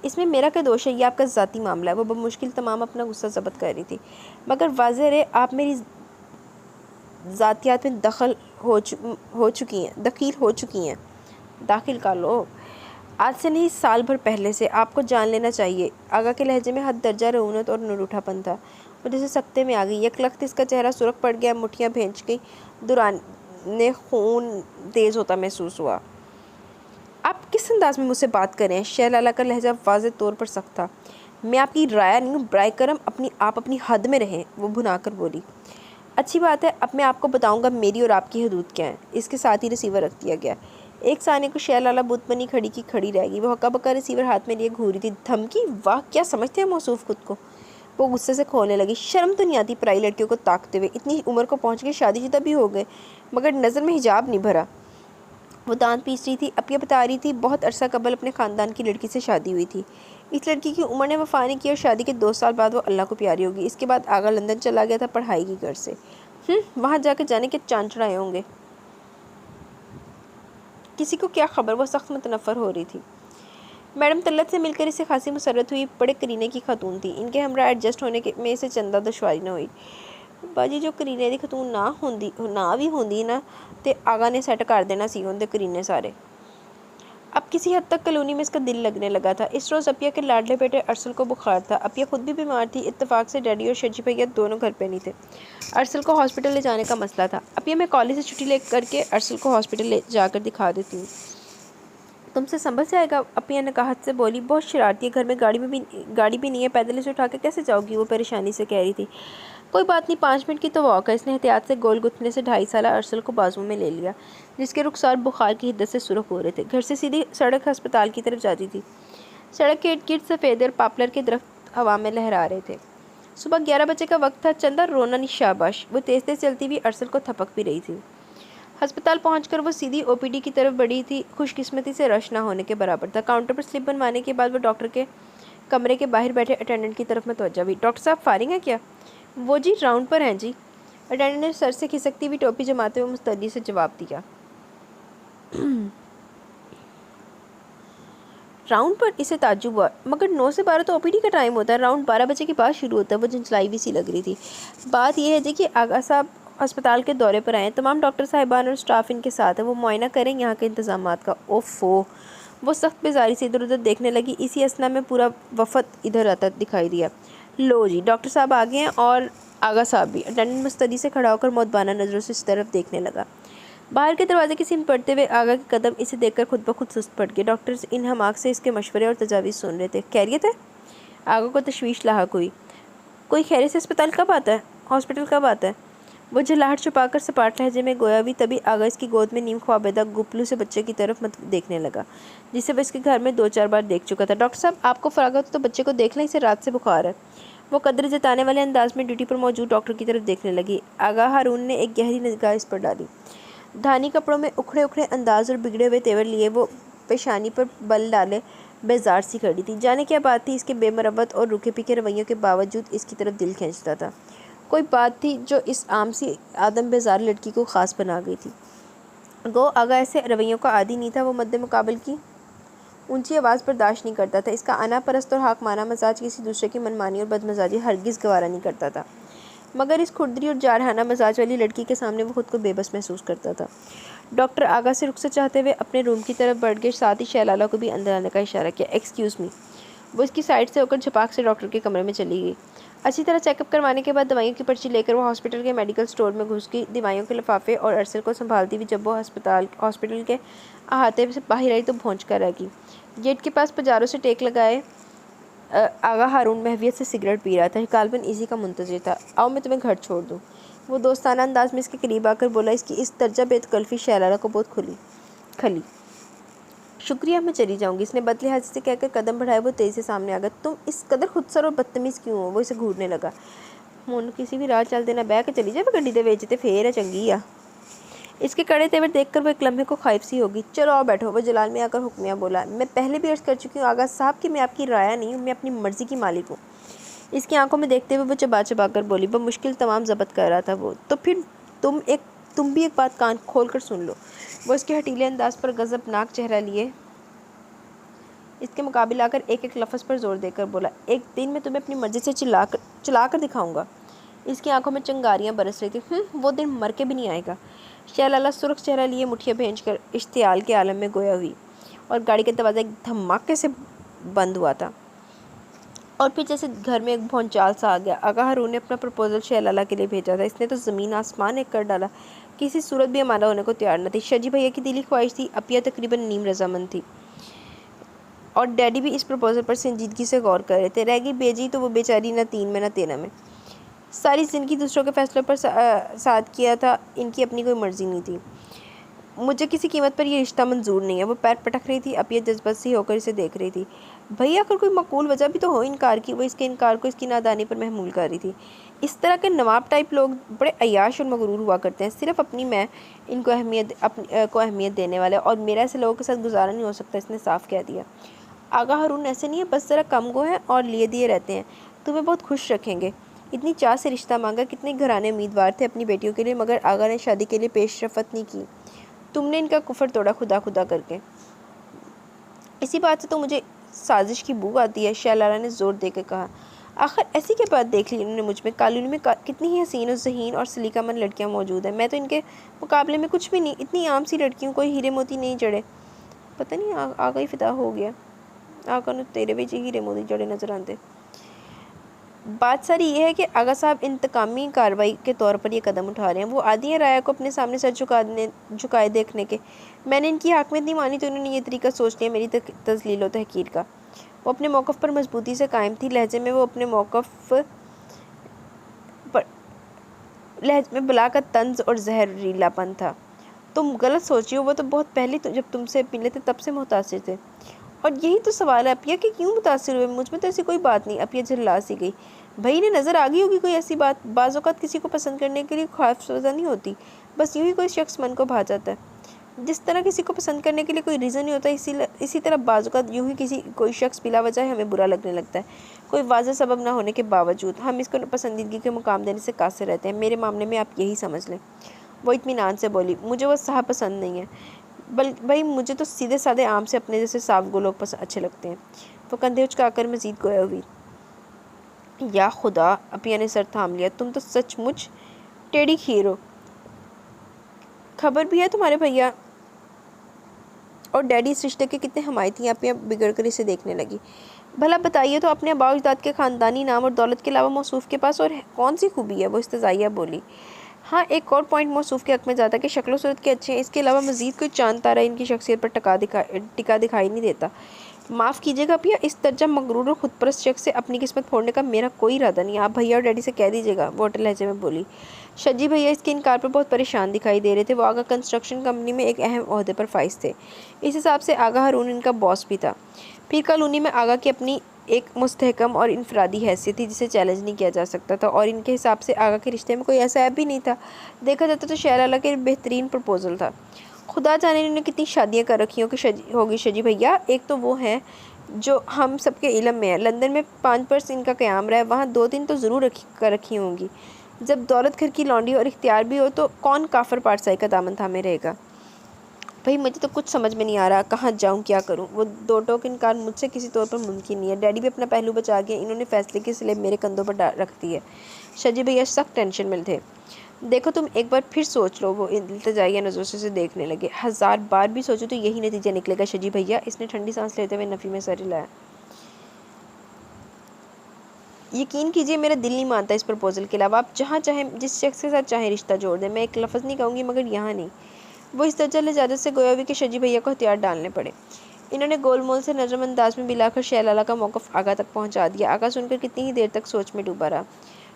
इसमें मेरा क्या दोष है, ये आपका ज़ाती मामला है। वो बमुश्किल तमाम अपना गुस्सा ज़ब्त कर रही थी। मगर वाज़ेह है आप मेरी ज़ातियात में दखील हो चुकी हैं। दाखिल कर लो। आज से नहीं, साल भर पहले से आपको जान लेना चाहिए। आगा के लहजे में हद दर्जा रऊनत और निरूठापन था। वो जैसे सख्ते में आ गई। यकलख्त इसका चेहरा सुर्ख पड़ गया, मुठ्ठियाँ भींच गई, दुराने खून तेज़ होता महसूस हुआ। आप किस अंदाज में मुझसे बात करें? शहलाला का लहजा वाज़ेह तौर पर सख्त था। मैं आपकी राया नहीं हूँ, बराए करम आप अपनी हद में रहें, वो भुनाकर बोली। अच्छी बात है, अब मैं आपको बताऊंगा मेरी और आपकी हदूद क्या है। इसके साथ ही रिसीवर रख दिया गया। एक साने को शहलाला बुत बनी खड़ी की खड़ी रहेगी। वो हक्का बक्का रिसीवर हाथ में लिए घूरी थी। धमकी? वाह, क्या समझते हैं मौसूफ खुद को। वो गुस्से से खोलने लगी। शर्म तो नहीं आती पराई लड़कियों को ताकते हुए। इतनी उम्र को पहुँच के शादीशुदा भी हो गए, मगर नज़र में हिजाब नहीं भरा। वो दांत पीस रही थी। अब ये बता रही थी बहुत अरसा कबल अपने ख़ानदान की लड़की से शादी हुई थी। इस लड़की की उम्र ने वफा नहीं की और शादी के 2 साल बाद वो अल्लाह को प्यारी होगी। इसके बाद आगा लंदन चला गया था पढ़ाई की घर से। वहाँ जाकर जाने के चांद चढ़ाए होंगे। किसी को क्या खबर, वो सख्त मुतनफ़र हो रही थी। मैडम तल्लत से मिलकर इसे खासी मुसरत हुई। बड़े करीने की खतून थी। इनके हमरा एडजस्ट होने के में इसे चंदा दुश्वारी न हुई। बाजी जो करीने दी खतून ना भी होंदी ना, तो आगा ने सैट कर देना सी उनके करीने सारे। अब किसी हद तक कॉलोनी में इसका दिल लगने लगा था। इस रोज़ अपिया के लाडले बेटे अरसल को बुखार था। अपिया खुद भी बीमार थी। इत्तेफाक से डैडी और शजी भैया दोनों घर पे नहीं थे। अरसल को हॉस्पिटल ले जाने का मसला था। अपिया मैं कॉलेज से छुट्टी ले करके अरसल को हॉस्पिटल ले जाकर दिखा देती हूँ। तुमसे संभल से आएगा? अपिया ने कहा से बोली। बहुत शरारती है, घर में गाड़ी भी नहीं है, पैदल इसे उठा के कैसे जाओगी? वो परेशानी से कह रही थी। कोई बात नहीं, 5 मिनट की तो वॉक है। इसने एहतियात से गोल गुथने से 2.5 साल अरसल को बाजू में ले लिया, जिसके रुखसार बुखार की हिद्दत से सुर्ख हो रहे थे। घर से सीधी सड़क अस्पताल की तरफ जाती थी। सड़क के इर्द गिर्द सफ़ेद और पापलर के दरख्त हवा में लहरा रहे थे। सुबह 11 बजे का वक्त था। चंदा रोना नहीं शाबाश। वो तेज़ तेज़ चलती हुई अरसल को थपक भी रही थी। अस्पताल पहुंचकर वो सीधी ओपीडी की तरफ बढ़ी थी। खुशकिस्मती से रश ना होने के बराबर था। काउंटर पर स्लिप बनवाने के बाद वो डॉक्टर के कमरे के बाहर बैठे अटेंडेंट की तरफ मतवज्जा हुई। डॉक्टर साहब फारिग हैं क्या? वो जी राउंड पर हैं जी। अटेंडेंट ने सर से खिसकती हुई टोपी जमाते हुए मुस्तैदी से जवाब दिया। राउंड पर? इसे ताज्जुब हुआ। मगर 9 से 12 तो ओपीडी का टाइम होता है, राउंड 12 बजे के बाद शुरू होता है। वो झंझलाई भी सी लग रही थी। बात यह है जी कि आगा साहब अस्पताल के दौरे पर आए। तमाम डॉक्टर साहिबान और स्टाफ इनके साथ है। वो मुआयना करें यहाँ के इंतजामात का। ओफो। वो सख्त बेजारी से इधर उधर देखने लगी। इसी असना में पूरा वफद इधर आता दिखाई दिया। लो जी, डॉक्टर साहब आ गए हैं और आगा साहब भी। अटेंडेंट मुस्तैदी से खड़ा होकर मौतबाना नज़रों से इस तरफ देखने लगा। बाहर के दरवाजे की सीन पड़ते हुए आगा के कदम इसे देखकर खुद ब खुद सुस्त पड़ गए। डॉक्टर्स इन हमाक से इसके मशवरे और तजावीज़ सुन रहे थे। खैरियत है? आगा को तशवीश लाहक हुई। कोई खैरियत से अस्पताल कब आता है? हॉस्पिटल कब आता है? वो झल्लाहट छुपाकर सपाट लहजे में गोया भी। तभी आगा इसकी गोद में नीम ख्वाबेदा गुपलू से बच्चे की तरफ मत देखने लगा, जिसे वह इसके घर में 2-4 बार देख चुका था। डॉक्टर साहब आपको फरागत हो तो बच्चे को देख लें, इसे रात से बुखार है। वो कदर जताने वाले अंदाज में ड्यूटी पर मौजूद डॉक्टर की तरफ देखने लगी। आगा हारून ने एक गहरी निगाह इस पर डाली। धानी कपड़ों में उखड़े उखड़े अंदाज और बिगड़े हुए तेवर लिए वो पेशानी पर बल डाले बेजार सी खड़ी थी। जाने क्या बात थी, इसके बेमरबत और रूखे पीके रवैयों के बावजूद इसकी तरफ दिल खींचता था। कोई बात थी जो इस आम सी आदम बेजार लड़की को ख़ास बना गई थी। गो आगा ऐसे रवैयों का आदी नहीं था। वो मद्दे मुकाबल की ऊंची आवाज़ बर्दाश्त नहीं करता था। इसका अना परस्त और हाकमाना मजाज किसी दूसरे की मनमानी और बदमजाजी हरगिज़ गवारा नहीं करता था, मगर इस खुरदरी और जारहाना मजाज वाली लड़की के सामने वो खुद को बेबस महसूस करता था। डॉक्टर आगा से रुखसत चाहते हुए अपने रूम की तरफ बढ़ गए। साथ ही शहलाला को भी अंदर आने का इशारा किया। Excuse me. वो इसकी साइड से होकर झपाक से डॉक्टर के कमरे में चली गई। अच्छी तरह चेकअप करवाने के बाद दवाइयों की पर्ची लेकर वो हॉस्पिटल के मेडिकल स्टोर में घुस गई। दवाइयों के लिफाफे और अरसल को संभालती हुई जब वो हॉस्पिटल के अहाते से बाहर आई तो भौंच कर रह गई। गेट के पास पजारों से टेक लगाए आगा हारून महवियत से सिगरेट पी रहा था। गालबन इसी का मुंतज़िर था। आओ मैं तुम्हें घर छोड़ दूँ, वो दोस्ताना अंदाज में इसके करीब आकर बोला। इसकी इस दर्जा बेतकल्फ़ी शहलाला को बहुत खली। शुक्रिया, मैं चली जाऊंगी, इसने बदलिहाजी से कहकर कदम बढ़ाए। वो तेज़ी से सामने आ गया। तुम इस कदर खुदसर और बदतमीज़ क्यों हो? वो इसे घूरने लगा। मोनू किसी भी राह चल देना, बह के चली जाए गड्डी दे वेचते फेर है चंगी आ। इसके कड़े तेवर देखकर वो एक लम्हे को ख्वाहिश सी होगी। चलो आओ बैठो, वो जलाल में आकर हुक्मिया बोला। मैं पहले भी अर्ज़ कर चुकी हूँ आगा साहब कि मैं आपकी राया नहीं हूँ, मैं अपनी मर्ज़ी की मालिक हूँ। इसकी आंखों में देखते हुए वो चबा चबा कर बोली। वह मुश्किल तमाम ज़ब्त कर रहा था वो। तो फिर तुम भी एक बात कान खोल कर सुन लो। वो इसके हटीले अंदाज पर गज़बनाक चेहरा लिए इसके मुकाबले आकर एक एक लफ्ज़ पर जोर देकर बोला। एक दिन मैं तुम्हें अपनी मर्ज़ी से चला कर दिखाऊंगा। इसकी आंखों में चिंगारियां बरस रही थी। वो दिन मर के भी नहीं आएगा। शहलाला सुर्ख चेहरा लिए मुठिया भेज कर इश्तियाल के आलम में गोया हुई और गाड़ी का दरवाज़ा एक धमाके से बंद हुआ था। और फिर जैसे घर में एक भौचाल सा आ गया। आगा हारून ने अपना प्रपोजल शहलाला के लिए भेजा था। इसने तो ज़मीन आसमान एक कर डाला। किसी सूरत भी हमारा होने को तैयार न थी। शजी भैया की दिली ख्वाहिश थी। अपिया तकरीबन नीम रजामंद थी और डैडी भी इस प्रपोजल पर संजीदगी से गौर कर रहे थे। रह गई बेजी तो वो बेचारी न 3 में न 13 में। सारी ज़िंदगी दूसरों के फैसलों पर साथ किया था। इनकी अपनी कोई मर्जी नहीं थी। मुझे किसी कीमत पर यह रिश्ता मंजूर नहीं है। वो पैर पटक रही थी। अपिया जज्बात से होकर इसे देख रही थी। भैया अगर कोई माकूल वजह भी तो हो इनकार की। वो इसके इनकार को इसकी नादानी पर महमूल कर रही थी। इस तरह के नवाब टाइप लोग बड़े अय्याश और मगरूर हुआ करते हैं। सिर्फ अपनी मैं इनको अहमियत देने वाले, और मेरा ऐसे लोगों के साथ गुजारा नहीं हो सकता। इसने साफ कह दिया। आगा हारून ऐसे नहीं है, बस ज़रा कम गो हैं और लिए दिए रहते हैं। तुम्हें बहुत खुश रखेंगे। इतनी चाह से रिश्ता मांगा। कितने घराने उम्मीदवार थे अपनी बेटियों के लिए, मगर आगा ने शादी के लिए पेशरफत नहीं की। तुमने इनका कुफर तोड़ा खुदा खुदा करके। इसी बात से तो मुझे साजिश की बू आती है, शहलाला ने जोर देकर कहा। आखिर ऐसी क्या बात देख ली इन्होंने मुझ में? कॉलोनी में कितनी ही हसीन और ज़हीन और सलीकामंद लड़कियां मौजूद हैं। मैं तो इनके मुकाबले में कुछ भी नहीं। इतनी आम सी लड़कियों को हीरे मोती नहीं जड़े। पता नहीं आगा ही फिदा हो गया। आगा ने तेरे भी हीरे मोती जड़े नजर आते। बात सारी ये है कि आगा साहब इंतकामी कार्रवाई के तौर पर ये कदम उठा रहे हैं। वो आदि हैं राया को अपने सामने सर झुकाए देखने के। मैंने इनकी हाकमियत नहीं मानी तो इन्होंने ये तरीका सोच लिया मेरी तजलील और तहकीर का। वो अपने मौक़िफ़ पर मजबूती से कायम थी। लहजे में वो अपने मौक़िफ़ पर लहजे में बला का तंज और जहरीलापन था। तुम गलत सोची हो। वो तो बहुत पहले जब तुमसे मिले थे तब से मुतासिर थे। और यही तो सवाल है अपिया कि क्यों मुतासिर हुए? मुझ में तो ऐसी कोई बात नहीं। अपिया झल्ला सी गई। भाई ने नज़र आ गई होगी कोई ऐसी बात। बाज़ औक़ात किसी को पसंद करने के लिए ख्वाहिशज़दा नहीं होती, बस यूँ ही कोई शख्स मन को भा जाता है। जिस तरह किसी को पसंद करने के लिए कोई रीज़न नहीं होता, इसी तरह बाज़ औक़ात यूँ ही कोई शख्स बिला वजह हमें बुरा लगने लगता है, कोई वाज़ेह सबब ना होने के बावजूद। हम इसको पसंदीदगी के मुकाम देने से कासिर रहते हैं। मेरे मामले में आप यही समझ लें। वो इत्मीनान से बोली। मुझे वो साहब पसंद नहीं है। भाई मुझे तो सीधे साधे आम से अपने जैसे साफ गो लोग अच्छे लगते हैं। वो कंधे उचकाकर मज़ीद गोया हुई। या खुदा, अपिया ने सर थाम लिया। तुम तो सचमुच टेढ़ी खीर हो। खबर भी है तुम्हारे भैया और डैडी इस रिश्ते के कितने हमायती हैं। अपिया बिगड़ कर इसे देखने लगी। भला बताइए तो अपने अब्बा अजदाद के ख़ानदानी नाम और दौलत के अलावा मौसूफ़ के पास और कौन सी खूबी है? वो इस्तज़ाइया बोली। हाँ, एक और पॉइंट मौसूफ़ के हक़ में ज़्यादा कि शक्ल सूरत के अच्छे हैं। इसके अलावा मज़ीद कोई चांद तारा इनकी शख्सियत पर टिका दिखाई नहीं देता। माफ़ कीजिएगा भैया, इस दर्जा मगरूर और खुदपरस्त शख्स से अपनी किस्मत फोड़ने का मेरा कोई इरादा नहीं। आप भैया और डैडी से कह दीजिएगा। वो होटल लहजे में बोली। शजी भैया इसके इनकार पर बहुत परेशान दिखाई दे रहे थे। वो आगा कंस्ट्रक्शन कंपनी में एक अहम ओहदे पर फाइज थे। इस हिसाब से आगा हारून इनका बॉस भी था। फिर कॉलोनी में आगा की अपनी एक मुस्तहकम और इनफरादी हैसियत थी जिसे चैलेंज नहीं किया जा सकता था, और इनके हिसाब से आगा के रिश्ते में कोई ऐसा ऐप भी नहीं था। देखा जाता तो शहलाला के बेहतरीन प्रपोजल था। खुदा जाने इन्होंने कितनी शादियाँ कर रखी होगी शजी भैया। एक तो वो हैं जो हम सबके इलम में है। लंदन में 5 वर्ष इनका क़याम रहा है। वहाँ 2-3 तो ज़रूर कर रखी होंगी। जब दौलत घर की लौंडी और इख्तियार भी हो तो कौन काफर पाठशाही का दामन थामे रहेगा? भाई मुझे तो कुछ समझ में नहीं आ रहा, कहाँ जाऊँ, क्या करूँ? वो दो टोक इनकार मुझसे किसी तौर पर मुमकिन नहीं है। डैडी भी अपना पहलू बचा के इन्होंने फैसले की स्लेब मेरे कंधों पर रख दी है। शजी भैया सख्त टेंशन में थे। देखो तुम एक बार फिर सोच लो। वो इल्तिजाइया नज़रों से देखने लगे। 1000 बार भी सोचो तो यही नतीजा निकलेगा शजी भैया। इसने ठंडी सांस लेते हुए नफ़ी में सर हिलाया। यकीन कीजिए मेरा दिल नहीं मानता इस प्रपोज़ल के अलावा। आप जहाँ चाहें जिस शख्स के साथ चाहें रिश्ता जोड़ दें। मैं एक लफ्ज़ नहीं कहूँगी मगर यहाँ नहीं। वो इस दर्जा इजाज़त से गोया हुई कि शजी भैया को हथियार डालने पड़े। इन्होंने गोलमोल से नज़रअंदाज में मिलाकर शहलाला का मौक़िफ़ आगा तक पहुँचा दिया। आगा सुनकर कितनी ही देर तक सोच में डूबा रहा।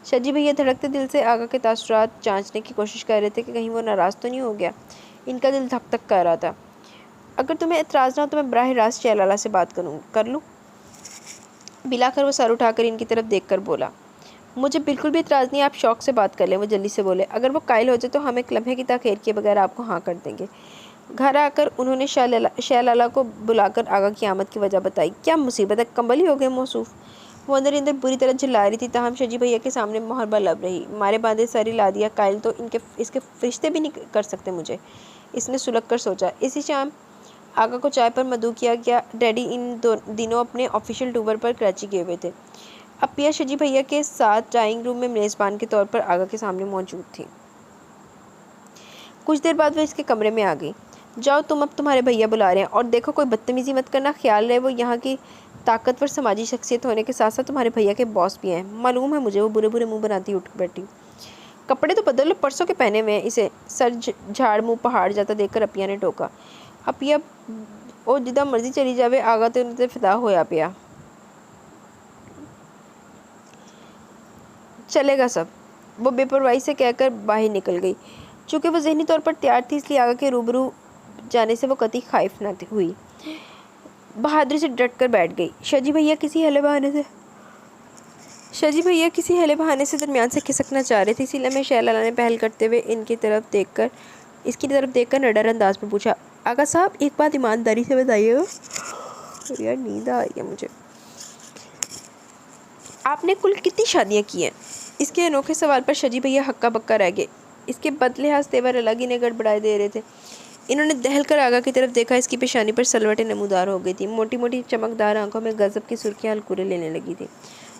शजी भैया धड़कते दिल से आगा के तासुरात जांचने की कोशिश कर रहे थे कि कहीं वो नाराज़ तो नहीं हो गया। इनका दिल धक धक कर रहा था। अगर तुम्हें एतराज़ ना हो तो मैं बराह रास्त शहलाला से बात कर लूँ? बिलाकर वो सर उठाकर इनकी तरफ देखकर बोला। मुझे बिल्कुल भी एतराज़ नहीं, आप शौक़ से बात कर लें। वो जल्दी से बोले। अगर वो कायल हो जाए तो हम एक लम्हे की ताख़ीर किए बगैर आपको हाँ कर देंगे। घर आकर उन्होंने शहलाला को बुलाकर आगा की आमद की वजह बताई। क्या मुसीबत है, कंबल ही हो गए मौसूफ़? वो अंदर बुरी तरह चिल्ला रही थी, ताहम शजी भैया के सामने मुहरबा लब रही। मारे बांधे सर हिला दिया। कायल तो इसके रिश्ते भी नहीं कर सकते मुझे, इसने सुलग कर सोचा। इसी शाम आगा को चाय पर मदऊ किया गया। डैडी इन दिनों अपने ऑफिशियल टूर पर कराची गए हुए थे। अपिया शजी भैया के साथ ड्राइंग रूम में मेज़बान के तौर पर आगा के सामने मौजूद थी। कुछ देर बाद वो इसके कमरे में आ गई। जाओ तुम, अब तुम्हारे भैया बुला रहे हैं, और देखो कोई बदतमीज़ी मत करना, ख्याल रहे वो यहाँ की ताकतवर समाजी शख्सियत होने के साथ साथ तुम्हारे भैया के बॉस भी हैं। मालूम है मुझे। वो बुरे बुरे मुंह बनाती उठ बैठी। कपड़े तो बदल लो, परसों के पहने हुए हैं। इसे सर झाड़ मुँह पहाड़ जाता देखकर अपिया ने टोका। अपिया ओ जिदा मर्जी चली जावे, आगा तो उन्हें फिदा होया पिया। चलेगा सब, वो बेपरवाही से कहकर बाहर निकल गई। चूँकि वो ज़हनी तौर पर तैयार थी, इसलिए आगा के रूबरू जाने से वो कतई खाइफ न हुई। बहादुरी से डट कर बैठ गई। शजी भैया किसी हेले बहाने से दरमियान से खिसकना चाह रहे थे, इसीलिए मैं शैलाला ने पहल करते हुए इसकी तरफ देखकर निडर अंदाज में पूछा, आगा साहब एक बात ईमानदारी से बताइएगा। यार नींद आ रही है मुझे। आपने कुल कितनी शादियाँ की हैं? इसके अनोखे सवाल पर शजी भैया हक्का बक्का रह गए। इसके बदलिहाज तेवर अलग ही ने गड़बड़ाए दे रहे थे। इन्होंने दहल कर आगा की तरफ देखा। इसकी पेशानी पर सलवटें नमूदार हो गई थी। मोटी मोटी चमकदार आंखों में गजब की सुर्खियां हलकुरे लेने लगी थी।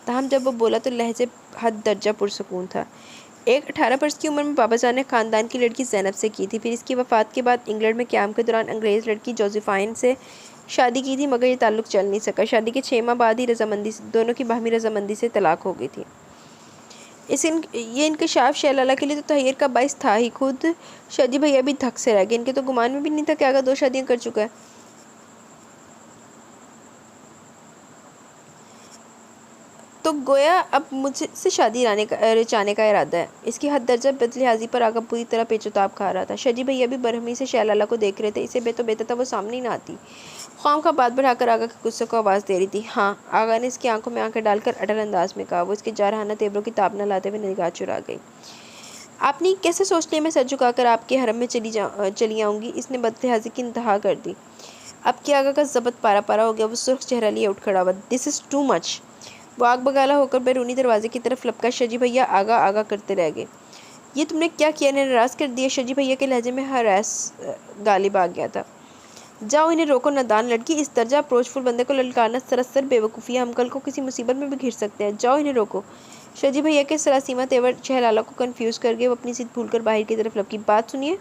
ताहम जब वो बोला तो लहजे हद दर्जा पुरसकून था। 18 वर्ष की उम्र में बाबा जान ने ख़ानदान की लड़की ज़ैनब से की थी। फिर इसकी वफ़ात के बाद इंग्लैंड में क़याम के दौरान अंग्रेज़ लड़की जोसेफाइन से शादी की थी, मगर ये ताल्लुक़ चल नहीं सका। शादी के 6 माह बाद ही दोनों की बाहमी रजामंदी से तलाक हो गई थी। ये इंकशाफ शैलाला के लिए तो तहैर का बाइस था ही। खुद शजी भैया भी धक से रह गए। इनके तो गुमान में भी नहीं था कि आगा 2 शादियां कर चुका है। तो गोया अब मुझसे शादी रचाने का इरादा है। इसकी हद दर्जा बदलिहाजी पर आगा पूरी तरह पेचोताब खा रहा था। शजी भैया भी बरहमी से शैलाला को देख रहे थे। इसे बेहतर था वो सामने ही ना आती। ख्वाम का बात बढ़ाकर आगा के गुस्से को आवाज़ दे रही थी। हाँ, आगा ने इसकी आंखों में आंखें डालकर अटल अंदाज में कहा। वो इसके जारहाना तेवरों की ताब न लाते हुए निगाह चुरा गई। आपने कैसे सोच लिया मैं सर झुकाकर आपके हरम में चली आऊँगी? इसने बदलिहाजी की इंतहा कर दी। अब क्या आगा का जबत पारा पारा हो गया। वो सुर्ख चेहरा लिए उठ खड़ा हुआ। This is too much. वो आग बगाला होकर बैरूनी दरवाजे की तरफ लपका। शजी भैया आगा आगा करते रह गए। ये तुमने क्या किया? ने नाराज़ कर दिया। शजी भैया के लहजे में हरास गालिब आ गया था। जाओ इन्हें रोको, नादान लड़की। इस दर्जा अप्रोचफुल बंदे को ललकारना सरासर बेवकूफ़ी है। हम कल को किसी मुसीबत में भी घिर सकते हैं। जाओ इन्हें रोको। शजी भैया के सरासीमा तेवर शहलाला को कन्फ्यूज़ कर गए। वो अपनी जिद भूलकर बाहर की तरफ लपकी। बात सुनिए।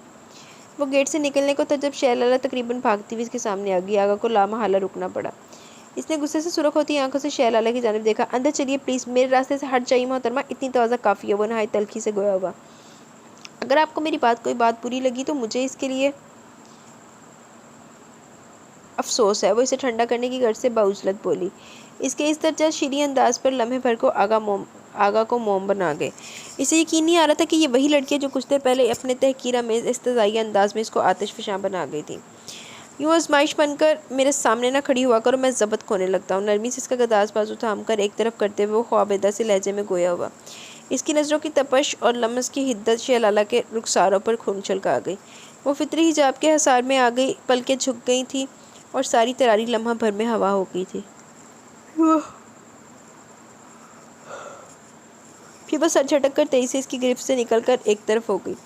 वो गेट से निकलने को था जब शहलाला तकरीबन भागती हुई इसके सामने आ गई। आगा को लामहला रुकना पड़ा। इसने गुस्से से सुर्ख होती आंखों से शहलाला की जानिब देखा। अंदर चलिए प्लीज़, मेरे रास्ते से हट जाइए मोहतरमा। इतनी तवाज़ा काफ़ी है। वो नहायत तल्खी से गोया हुआ। अगर आपको मेरी कोई बात बुरी लगी तो मुझे इसके लिए अफसोस है। वो इसे ठंडा करने की गर्ज से बाउजलत बोली। इसके इस दर्जा शीरी अंदाज पर लम्हे भर को आगा को मोम बना गए। इसे यकीन नहीं आ रहा था कि ये वही लड़की है जो कुछ देर पहले अपने तहकीरा में इस्तज़ाई अंदाज में इसको आतिशफ़शां बना गई थी। यूँ आजमाइश बनकर मेरे सामने ना खड़ी हुआ करो, मैं ज़बत खोने लगता हूँ। नरमी से इसका गदास बाजू थाम कर एक तरफ करते हुए वो ख्वाबेदा से लहजे में गोया हुआ। इसकी नज़रों की तपश और लम्स की हिद्दत शहलाला के रुखसारों पर खून छलका गई। वो फितरी हिजाब के हसार में आ गई, पलकें झुक गई थी और सारी तरारी लम्हा भर में हवा हो गई थी। फिर वो सर झटक कर तेजी से इसकी गिरफ्त से निकलकर एक तरफ हो गई।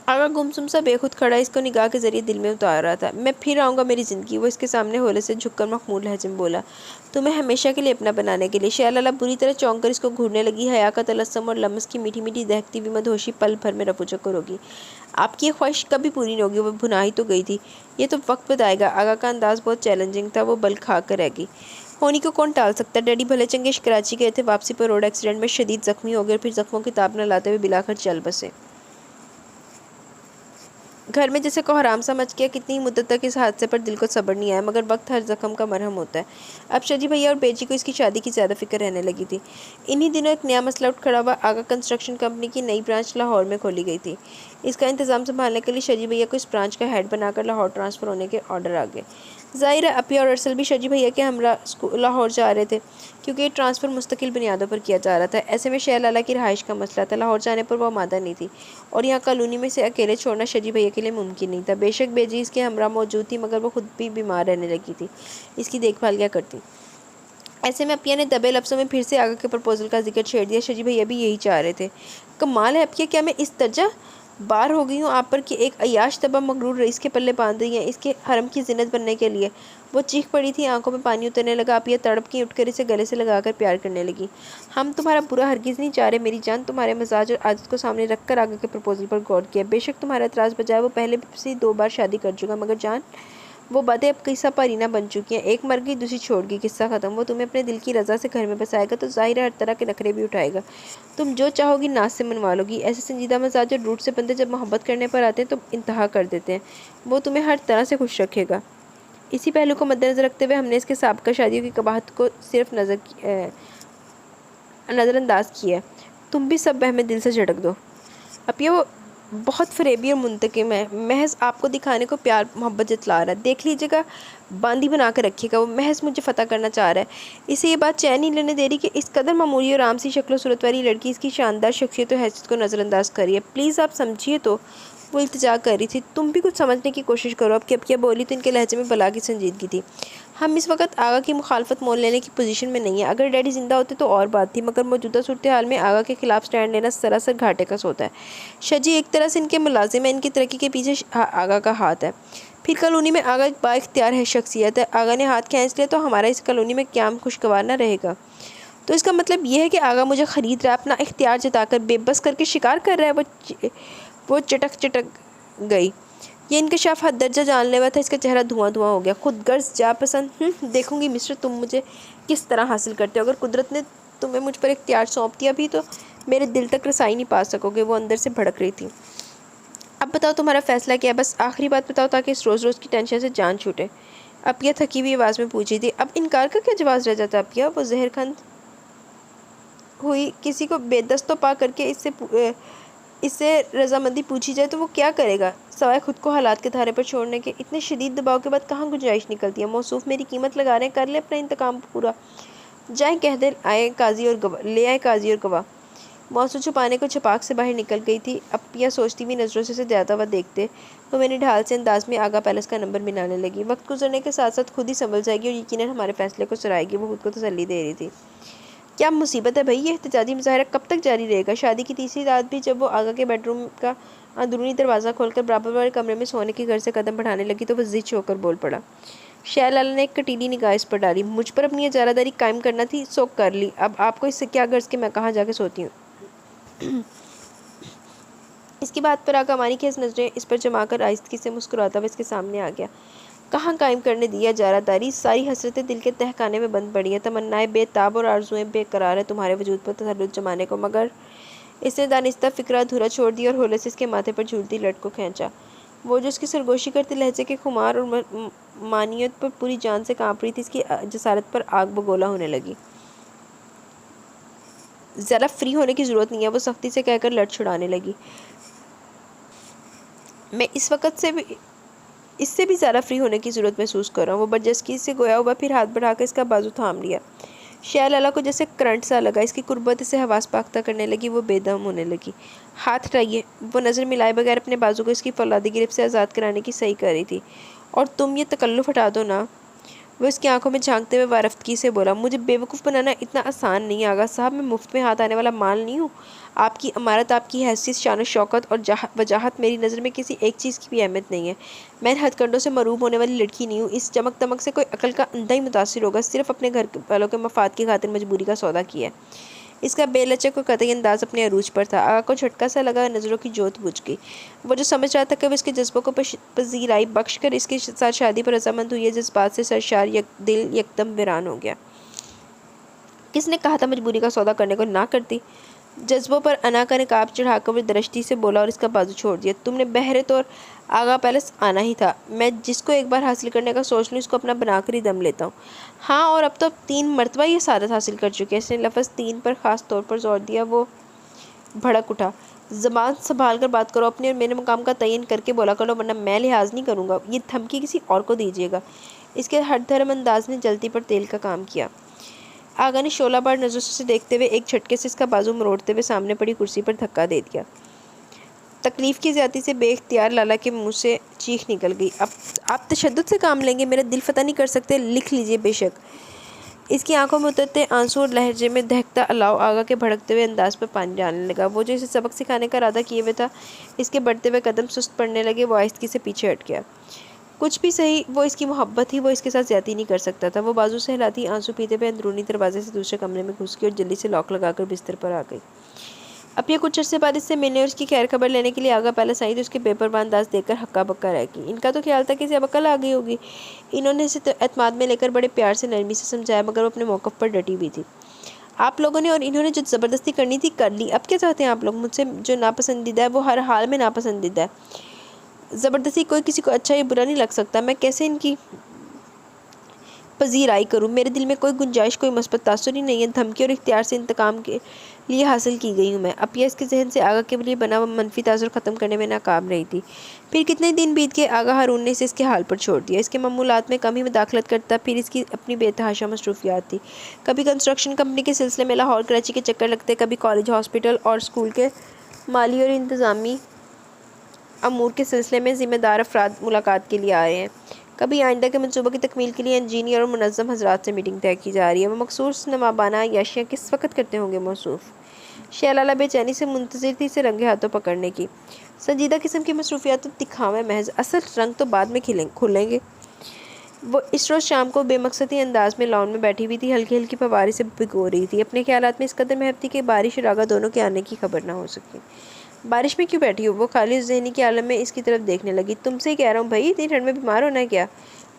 आगा गुमसुम सा बेखुद खड़ा इसको निगाह के जरिए दिल में उतार रहा था। मैं फिर आऊँगा मेरी ज़िंदगी। वो इसके सामने होले से झुककर मखमूर लहजे में बोला। तुम्हें हमेशा के लिए अपना बनाने के लिए। शहलाला बुरी तरह चौंक कर इसको घूरने लगी। हया का तलस्सम और लम्स की मीठी मीठी दहकती हुई मदहोशी पल भर में रफूचक्कर होगी। आपकी ये ख्वाहिश कभी पूरी नहीं होगी। वो भुना ही तो गई थी। ये तो वक्त बताएगा। आगा का अंदाज़ बहुत चैलेंजिंग था। वो बल खा कर रह गई। होनी को कौन टाल सकता? डैडी भले चंगे कराची गए थे, वापसी पर रोड एक्सीडेंट में शदीद जख्मी हो गए, फिर जख्मों की ताब न लाते हुए बिलाकर चल बसे। घर में जैसे को हराम सा मच गया। कितनी मुद्दत तक इस हादसे पर दिल को सब्र नहीं आया, मगर वक्त हर जख्म का मरहम होता है। अब शजी भैया और बेजी को इसकी शादी की ज़्यादा फिक्र रहने लगी थी। इन्हीं दिनों एक नया मसला उठ खड़ा हुआ। आगा कंस्ट्रक्शन कंपनी की नई ब्रांच लाहौर में खोली गई थी। इसका इंतज़ाम संभालने के लिए शजी भैया को इस ब्रांच का हेड बनाकर लाहौर ट्रांसफ़र होने के ऑर्डर आ गए। ज़ाहिर है अपिया और अरसल भी शजी भैया के हमरा लाहौर जा रहे थे, क्योंकि ये ट्रांसफ़र मुस्तकिल बुनियादों पर किया जा रहा था। ऐसे में शहलाला की रहाइश का मसला था। लाहौर जाने पर वो आमादा नहीं थी, और यहाँ कॉलोनी में से अकेले छोड़ना शजी भैया के लिए मुमकिन नहीं था। बेशक बेजी इसके हमरा मौजूद थी, मगर वो खुद भी बीमार रहने लगी थी। इसकी देखभाल क्या करती? ऐसे में अपिया ने दबे लफ्ज़ों में फिर से आगा के प्रपोजल का जिक्र छेड़ दिया। शजी भैया भी यही चाह रहे थे। कमाल है अपिया, क्या मैं इस दर्जा बार हो गई हूँ आप पर कि एक अय्याश तबा मगरूर रईस के पल्ले बांध रही है इसके हरम की जिन्नत बनने के लिए। वो चीख पड़ी थी, आंखों में पानी उतरने लगा। अपिया तड़प की उठकर इसे गले से लगाकर प्यार करने लगी। हम तुम्हारा बुरा हरगिज़ नहीं चाह रहे मेरी जान, तुम्हारे मजाज और आदत को सामने रखकर आगे के प्रपोजल पर गौर किया। बेशक तुम्हारा एतराज़ बजाय वो पहले से 2 बार शादी कर चुका, मगर जान वो बातें अब किस्सा परीना बन चुकी हैं। एक मर गई दूसरी छोड़ गई, किस्सा ख़त्म। वो तुम्हें अपने दिल की रज़ा से घर में बसाएगा तो ज़ाहिर है हर तरह के नखरे भी उठाएगा। तुम जो चाहोगी नाज से मनवा लोगी। ऐसे संजीदा मिजाज और रूठ से बंदे जब मोहब्बत करने पर आते हैं तो इंतहा कर देते हैं। वो तुम्हें हर तरह से खुश रखेगा। इसी पहलू को मद्देनज़र रखते हुए हमने इसके साबका शादियों की कबाहत को सिर्फ नज़रअंदाज किया है। तुम भी सब बहमें दिल से झटक दो। अब ये वो बहुत फरेबी और मुंतकिम है, महज आपको दिखाने को प्यार मोहब्बत जतला रहा है। देख लीजिएगा, बांदी बना कर रखिएगा, वो महज मुझे फ़तह करना चाह रहा है। इसे ये बात चैन नहीं लेने दे रही कि इस कदर मामूली और आम सी शक्ल सूरत वाली लड़की इसकी शानदार शख्सियत और हैसियत को नज़रअंदाज करिए। प्लीज़ आप समझिए तो। वो इल्तिजा कर रही थी। तुम भी कुछ समझने की कोशिश करो। अब क्या बोली तो इनके लहजे में बला की संजीदगी थी। हम इस वक्त आगा की मुखालफत मोल लेने की पोजीशन में नहीं है। अगर डैडी जिंदा होते तो और बात थी, मगर मौजूदा सूरत हाल में आगा के खिलाफ स्टैंड लेना सरासर घाटे का सौदा है। शजी एक तरह से इनके मुलाजिम है, इनकी तरक्की के पीछे आगा का हाथ है। फिर कॉलोनी में आगा एक बाइख्तियार है शख्सियत है। आगा ने हाथ खींच लिया तो हमारा इस कॉलोनी में क्याम खुशगवार न रहेगा। तो इसका मतलब यह है कि आगा मुझे ख़रीद रहा है, अपना इख्तियार जताकर बेबस करके शिकार कर रहा है। वो चटक गई। ये इंकशाफ हद दर्जा जानलेवा था। इसका चेहरा धुआं धुआं हो गया। खुद गर्ज जा पसंद देखूंगी मिस्टर तुम मुझे किस तरह हासिल करते हो। अगर कुदरत ने तुम्हें मुझ पर इख्तियार सौंप दिया भी तो मेरे दिल तक रसाई नहीं पा सकोगे। वो अंदर से भड़क रही थी। अब बताओ तुम्हारा फैसला क्या है? बस आखिरी बात बताओ ताकि इस रोज़ रोज़ की टेंशन से जान छूटे। अपिया थकी हुई आवाज़ में पूछी थी। अब इनकार का क्या जवाब रह जाता अपिया? वो जहरखंद हुई किसी को बेदस्त तो पा करके इससे रजामंदी पूछी जाए तो वो क्या करेगा सवाए खुद को हालात के धारे पर छोड़ने के? इतने शदीद दबाव के बाद कहाँ गुंजाइश निकलती है। मौसूफ मेरी कीमत लगा रहे हैं, कर ले अपना इंतकाम पूरा। जाए कह दे आए काजी और गवाह, ले आए काजी और गवाह। मौसू छुपाने को छपाक से बाहर निकल गई थी। अपिया सोचती हुई नज़रों से जाता हुआ देखते तो मैंने ढाल से अंदाज में आगा पैलेस का नंबर मिलाने लगी। वक्त गुजरने के साथ साथ खुद ही संभल जाएगी और यकीनन हमारे फैसले को सराएगी। वो खुद को तसल्ली दे रही थी। क्या मुसीबत है भाई, ये एहतजाजी मुजाहरा कब तक जारी रहेगा? शादी की तीसरी रात भी जब वो आगा के बेडरूम का अंदरूनी दरवाज़ा खोलकर बराबर वाले कमरे में सोने की घर से कदम बढ़ाने लगी तो वह ज़िद होकर बोल पड़ा। शहर लाला ने एक कटीली निगाह इस पर डाली। मुझ पर अपनी इजारादारी कायम करना थी, सो कर ली। अब आपको इससे क्या गर्ज के मैं कहाँ जाके सोती हूँ? इसकी बात पर आगा मानी की नज़रें इस पर जमाकर आहिस्तगी से मुस्कुराता हुआ इसके सामने आ गया। कहाँ कायम करने दिया इजारादारी? सारी हसरतें दिल के तहखाने में बंद पड़ी हैं। तमन्नाएं बेताब और आरजुएं बेकरार है तुम्हारे वजूद पर तसल्लुत जमाने को। मगर इसने दानिस्ता फिक्रा अधूरा छोड़ दिया और होले से इसके माथे पर झूलती लट को खींचा। वो जो इसकी सरगोशी करते लहजे के खुमार और मानियत पर पूरी जान से काँप रही थी, इसकी जसारत पर आग बगोला होने लगी। ज़रा फ्री होने की ज़रूरत नहीं है, वो सख्ती से कहकर लट छुड़ाने लगी। मैं इस वक्त से भी इससे भी ज़्यादा फ्री होने की ज़रूरत महसूस कर रहा हूँ। वो बदजस्की से गोया हुआ फिर हाथ बढ़ाकर इसका बाजू थाम लिया। शहर लाला को जैसे करंट सा लगा। इसकी कुर्बत इसे हवास पाख्ता करने लगी। वो बेदम होने लगी। हाथ हटाइए। वो नज़र मिलाए बगैर अपने बाजू को इसकी फौलादी गिरफ्त से आज़ाद कराने की सही कर रही थी। और तुम ये तकल्लुफ़ हटा दो ना। वो इसकी आंखों में झांकते हुए वारफ्तगी से बोला। मुझे बेवकूफ़ बनाना इतना आसान नहीं आगा साहब। मैं मुफ्त में हाथ आने वाला माल नहीं हूँ। आपकी अमारत, आपकी हैसियत, शान शौकत और वजाहत मेरी नज़र में किसी एक चीज़ की भी अहमियत नहीं है। मैं हथकंडों से मरूब होने वाली लड़की नहीं हूँ। इस चमक दमक से कोई अकल का अंधा ही मुतासिर होगा। सिर्फ अपने घर वालों के मफाद की खातिर मजबूरी का सौदा किया है। इसका बेलचक को कतई अंदाज अपने अरूज पर था। आगा को झटका सा लगा। नज़रों की जोत बुझ गई। वो जो समझ रहा था कि वो इसके जज्बों को पजीराई बख्श कर इसके साथ शादी पर रजामंद हुई है, जज्बात से सरशार दिल यकदम वीरान हो गया। किसने कहा था मजबूरी का सौदा करने को ना करती? जज्बों पर अना का निकाब चढ़ाकर वो दरश्ती से बोला और इसका बाजू छोड़ दिया। तुमने बहरे तौर आगा पैलेस आना ही था। मैं जिसको एक बार हासिल करने का सोच लूँ इसको अपना बनाकर ही दम लेता हूँ। हाँ, और अब तो 3 मरतबा ये सादत हासिल कर चुके हैं। इसने लफ्ज़ 3 पर ख़ास तौर पर जोर दिया। वो भड़क उठा। ज़बान संभाल कर बात करो अपने और मेरे मुकाम का तयन करके बोला करो, वरना मैं लिहाज नहीं करूँगा। ये धमकी किसी और को दीजिएगा। इसके हरधर्म अंदाज ने जल्दी पर तेल का काम किया। आगा ने शोला बार नज़रों से देखते हुए एक झटके से इसका बाजू मरोड़ते हुए सामने पड़ी कुर्सी पर धक्का दे दिया। तकलीफ़ की ज़्यादती से बेख्तियार लाला के मुंह से चीख निकल गई। अब आप तशद्दुद से काम लेंगे? मेरा दिल फतह नहीं कर सकते? लिख लीजिए बेशक। इसकी आंखों में उतरते आंसू और लहजे में दहकता अलाव आगा के भड़कते हुए अंदाज पर पानी डालने लगा। वो जो इसे सबक सिखाने का इरादा किए हुए था, इसके बढ़ते हुए कदम सुस्त पड़ने लगे। वो आहिस्ती से पीछे हट गया। कुछ भी सही, वो इसकी मोहब्बत थी, वो इसके साथ ज्यादती नहीं कर सकता था। वो बाजू से हिलाती आंसू पीते हुए अंदरूनी दरवाजे से दूसरे कमरे में घुस गई और जल्दी से लॉक लगाकर बिस्तर पर आ गई। अब ये कुछ अर्से बाद इससे मिलने और उसकी खैर खबर लेने के लिए आगा पैलेस आई तो उसके बेपरवाह अंदाज देखकर हक्का बक्का रह गई। इनका तो ख्याल था कि इसे अब अकल आ गई होगी। इन्होंने इसे एतमाद में लेकर बड़े प्यार से नरमी से समझाया, मगर वो अपने मौक़िफ़ पर डटी हुई थी। आप लोगों ने और इन्होंने जो ज़बरदस्ती करनी थी कर ली। अब क्या चाहते हैं आप लोग? मुझसे जो नापसंदीदा है वो हर हाल में नापसंदीदा है। ज़बरदस्ती कोई किसी को अच्छा या बुरा नहीं लग सकता। मैं कैसे इनकी पजीराई करूँ? मेरे दिल में कोई गुंजाइश, कोई मस्बत तासुर ही नहीं है। धमकी और इख्तियार से इंतकाम के लिए हासिल की गई हूँ मैं। अब यह इसके जहन से आगा के लिए बना हुआ मनफी तासुर ख़त्म करने में नाकाम रही थी। फिर कितने दिन बीत गए, आगा हारून ने इसे इसके हाल पर छोड़ दिया। इसके मामूलात में कम ही मुदाखलत करता। फिर इसकी अपनी बेतहाशा मसरूफियात थी। कभी कंस्ट्रक्शन कंपनी के सिलसिले में लाहौर कराची के चक्कर लगते, कभी कॉलेज, हॉस्पिटल और स्कूल के माली और इंतज़ामी अमूर के सिलसिले में ज़िम्मेदार अफराद मुलाकात के लिए आए हैं। कभी आइंदा के मंसूबों की तकमील के लिए इंजीनियर और मुनज़्ज़म हज़रात से मीटिंग तय की जा रही है। वो मखसूस नवाबाना याशियाँ किस वक्त करते होंगे मौसूफ़। शैलाला बेचैनी से मुंतज़िर थी इसे रंगे हाथों पकड़ने की। संजीदा किस्म की मसरूफियात तो दिखावे महज, असल रंग तो बाद में खुलेंगे। वो इस रोज़ शाम को बेमकसदी अंदाज में लॉन में बैठी हुई थी, हल्की हल्की फवारे से भिगो रही थी। अपने ख्यालात में इस कदर महव थी कि बारिश और आगा दोनों के आने की खबर ना हो सकी। बारिश में क्यों बैठी हो? वो खाली ज़हनी के आलम में इसकी तरफ देखने लगी। तुमसे ही कह रहा हूँ भाई, इतनी ठंड में बीमार होना है क्या?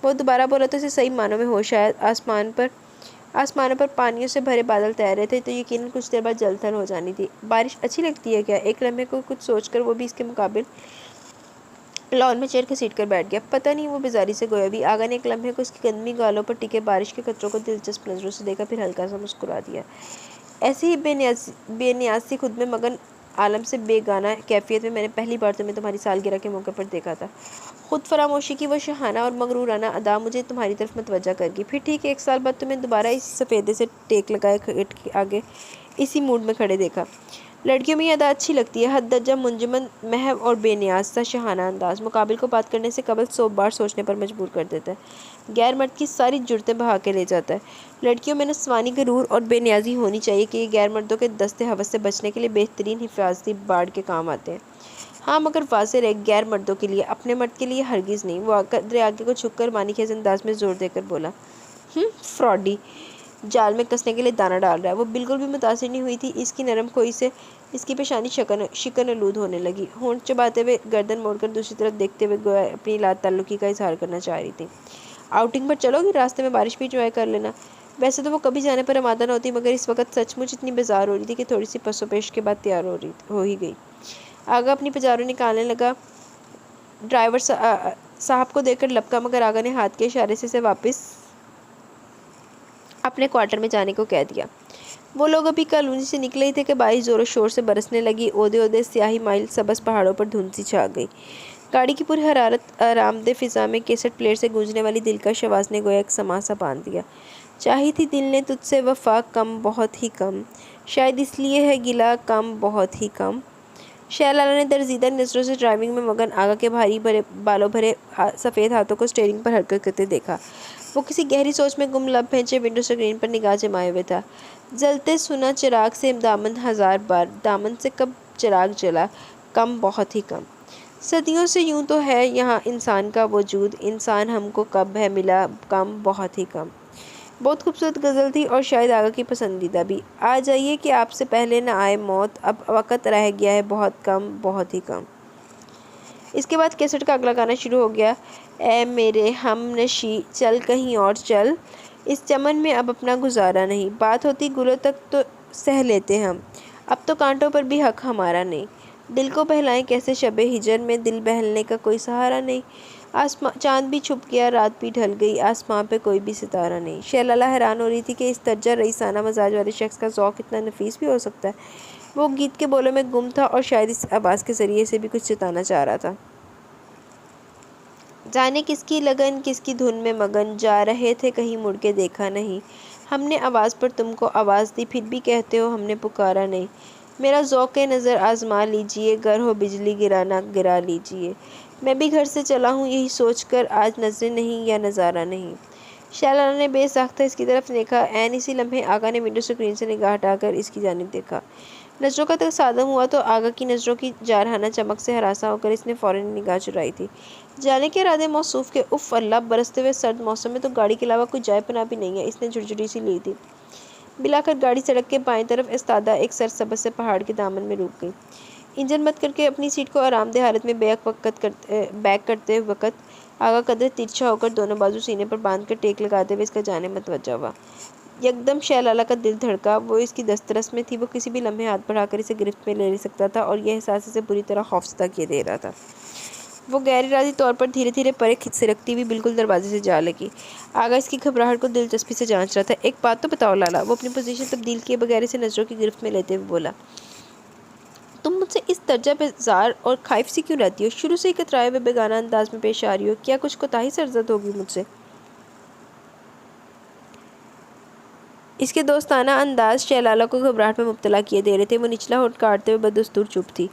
वो दोबारा बोला तो इसे सही मानों में होश आया। आसमानों पर पानियों से भरे बादल तैर रहे थे तो यकीनन कुछ देर बाद जलथल हो जानी थी। बारिश अच्छी लगती है क्या? एक लम्हे को कुछ सोचकर वो भी इसके मुकाबिल लॉन में चेयर घसीट कर बैठ गया। पता नहीं वो बेजारी से गोया भी। आगा ने एक लम्हे को उसकी गंदमी गालों पर टिके बारिश के कतरों को दिलचस्प नज़रों से देखा, फिर हल्का सा मुस्कुरा दिया। ऐसी ही बेनियाज़ी खुद में मगन आलम से बेगाना कैफियत में मैंने पहली बार तुम्हें तुम्हारी सालगिरह के मौके पर देखा था। खुद फरामोशी की वो शहाना और मगरूराना अदा मुझे तुम्हारी तरफ मतवज्जा करगी। फिर ठीक है, 1 साल बाद तुम्हें दोबारा इस सफ़ेदे से टेक लगाए गेट के आगे इसी मूड में खड़े देखा। लड़कियों में यह अदा अच्छी लगती है, हद दर्जा मुंजमन, महव और बेनियाज सा शहाना अंदाज मुकाबिल को बात करने से कबल 100 बार सोचने पर मजबूर कर देता है। गैर मर्द की सारी जुर्तें बहा के ले जाता है। लड़कियों में नस्वानी गरूर और बेनियाजी होनी चाहिए कि ये गैर मर्दों के दस्ते हवस से बचने के लिए बेहतरीन हिफाजती बाड़ के काम आते हैं। हाँ, मगर वाज़ेह रहे, गैर मर्दों के लिए, अपने मर्द के लिए हरगिज़ नहीं। वो कदरे आगे को झुककर मानीखेज़ अंदाज में ज़ोर देकर बोला, फ्रॉडी जाल में कसने के लिए दाना डाल रहा है। वो बिल्कुल भी मुतासिर नहीं हुई थी। इसकी नरम खोई से इसकी पेशानी शिकन आलूद होने लगी। होंठ चबाते हुए गर्दन मोड़कर दूसरी तरफ देखते हुए गोया अपनी लात ताल्लुकी का इजहार करना चाह रही थी। आउटिंग पर चलोगी? रास्ते में बारिश भी इंजॉय कर लेना। वैसे तो वो कभी जाने पर आमादा न होती, मगर इस वक्त सचमुच इतनी बेजार हो रही थी कि थोड़ी सी पसोपेश के बाद तैयार हो ही गई। आगा अपनी पजारों निकालने लगा। ड्राइवर साहब को देखकर लपका, मगर आगा ने हाथ के इशारे से इसे वापस अपने क्वार्टर में जाने को कह दिया। वो लोग अभी कॉलोनी से निकले ही थे कि बारिश ज़ोरों शोर से बरसने लगी। ओदे ओदे स्याही माइल सबस पहाड़ों पर धुंध सी छा गई। गाड़ी की पूरी हरारत आरामदह फिज़ा में कैसेट प्लेयर से गूंजने वाली दिलकश आवाज़ ने गोया एक समा सा बांध दिया। चाही थी दिल ने तुझसे वफ़ा कम, बहुत ही कम, शायद इसलिए है गिला कम, बहुत ही कम। शैलाला ने दर्जीदा नज़रों से ड्राइविंग में मगन आगा के भारी बालों भरे सफ़ेद हाथों को स्टीयरिंग पर हरकत करते देखा। वो किसी गहरी सोच में गुम लब भेंचे विंडो स्क्रीन पर निगाह जमाए हुए था। जलते सुना चिराग से दामन 1000 बार, दामन से कब चिराग जला, कम, बहुत ही कम। सदियों से यूं तो है यहाँ इंसान का वजूद, इंसान हमको कब है मिला, कम, बहुत ही कम। बहुत खूबसूरत गज़ल थी और शायद आगा की पसंदीदा भी। आ जाइए कि आपसे पहले न आए मौत, अब वक़्त रह गया है बहुत कम, बहुत ही कम। इसके बाद कैसेट का अगला गाना शुरू हो गया। ए मेरे हमनशी चल कहीं और चल, इस चमन में अब अपना गुजारा नहीं, बात होती गुलों तक तो सह लेते हम, अब तो कांटों पर भी हक हमारा नहीं, दिल को बहलाएं कैसे शबे हिजर में, दिल बहलने का कोई सहारा नहीं, चाँद भी छुप गया, रात भी ढल गई, आसमां पे कोई भी सितारा नहीं। शैलाला हैरान हो रही थी कि इस तर्जा रईसाना मजाज वाले शख्स का ज़ौक़ इतना नफीस भी हो सकता है। वो गीत के बोलों में गुम था और शायद इस आवाज़ के ज़रिए से भी कुछ जताना चाह रहा था। जाने किसकी लगन, किसकी धुन में मगन, जा रहे थे कहीं मुड़ के देखा नहीं, हमने आवाज़ पर तुमको आवाज़ दी, फिर भी कहते हो हमने पुकारा नहीं। मेरा ज़ौक़ नज़र आज़मा लीजिए, गर हो बिजली गिराना गिरा लीजिए। मैं भी घर से चला हूँ यही सोच कर, आज नज़रें नहीं या नज़ारा नहीं। शैलाला ने बेसाख्ता इसकी तरफ देखा। ऐन इसी लम्हे आगा ने विंडो स्क्रीन से निगाह हटाकर इसकी जानिब देखा। नजरों का तसादम हुआ तो आगा की नजरों की जारहाना चमक से हरासा होकर इसने फौरन निगाह चुराई थी। जाने के इरादे मौसूफ के उफ अल्लाह, बरसते हुए सर्द मौसम में तो गाड़ी के अलावा कोई जाय पनाह भी नहीं है, इसने झुरझुरी सी ली थी। बिलाकर गाड़ी सड़क के बाएं तरफ इस्तादा एक सरसब्ज़ से पहाड़ के दामन में रुक गई। इंजन बंद करके अपनी सीट को आरामदेह हालत में बैक करते वक्त आगा कदर तिरछा होकर दोनों बाजू सीने पर बांधकर टेक लगाते हुए इसका जाने मतवज्जा हुआ। यकदम शैलाला का दिल धड़का। वो इसकी दस्तरस में थी, वो किसी भी लम्हे हाथ बढ़ाकर इसे गिरफ्त में ले सकता था और यह एहसास इसे बुरी तरह खौफजदा किए दे रहा था। वो गैर इरादी तौर पर धीरे धीरे परे खिंच से रखती हुई बिल्कुल दरवाजे से जा लगी। आगा इसकी घबराहट को दिलचस्पी से जांच रहा था। एक बात तो बताओ लाला, वो अपनी पोजीशन तब्दील किए बगैर इसे नज़रों की गिरफ्त में लेते हुए बोला, तुम मुझसे इस दर्जा बेजार और खाइफ सी क्यों रहती हो? शुरू से ही कतराए हुए बेगाना अंदाज में पेश आ रही हो। क्या कुछ कोताही सरजद होगी मुझसे? इसके दोस्ताना अंदाज शैलाला को घबराहट में मुब्तला किए दे रहे थे। वो निचला होठ काटते हुए बदस्तूर चुप थी।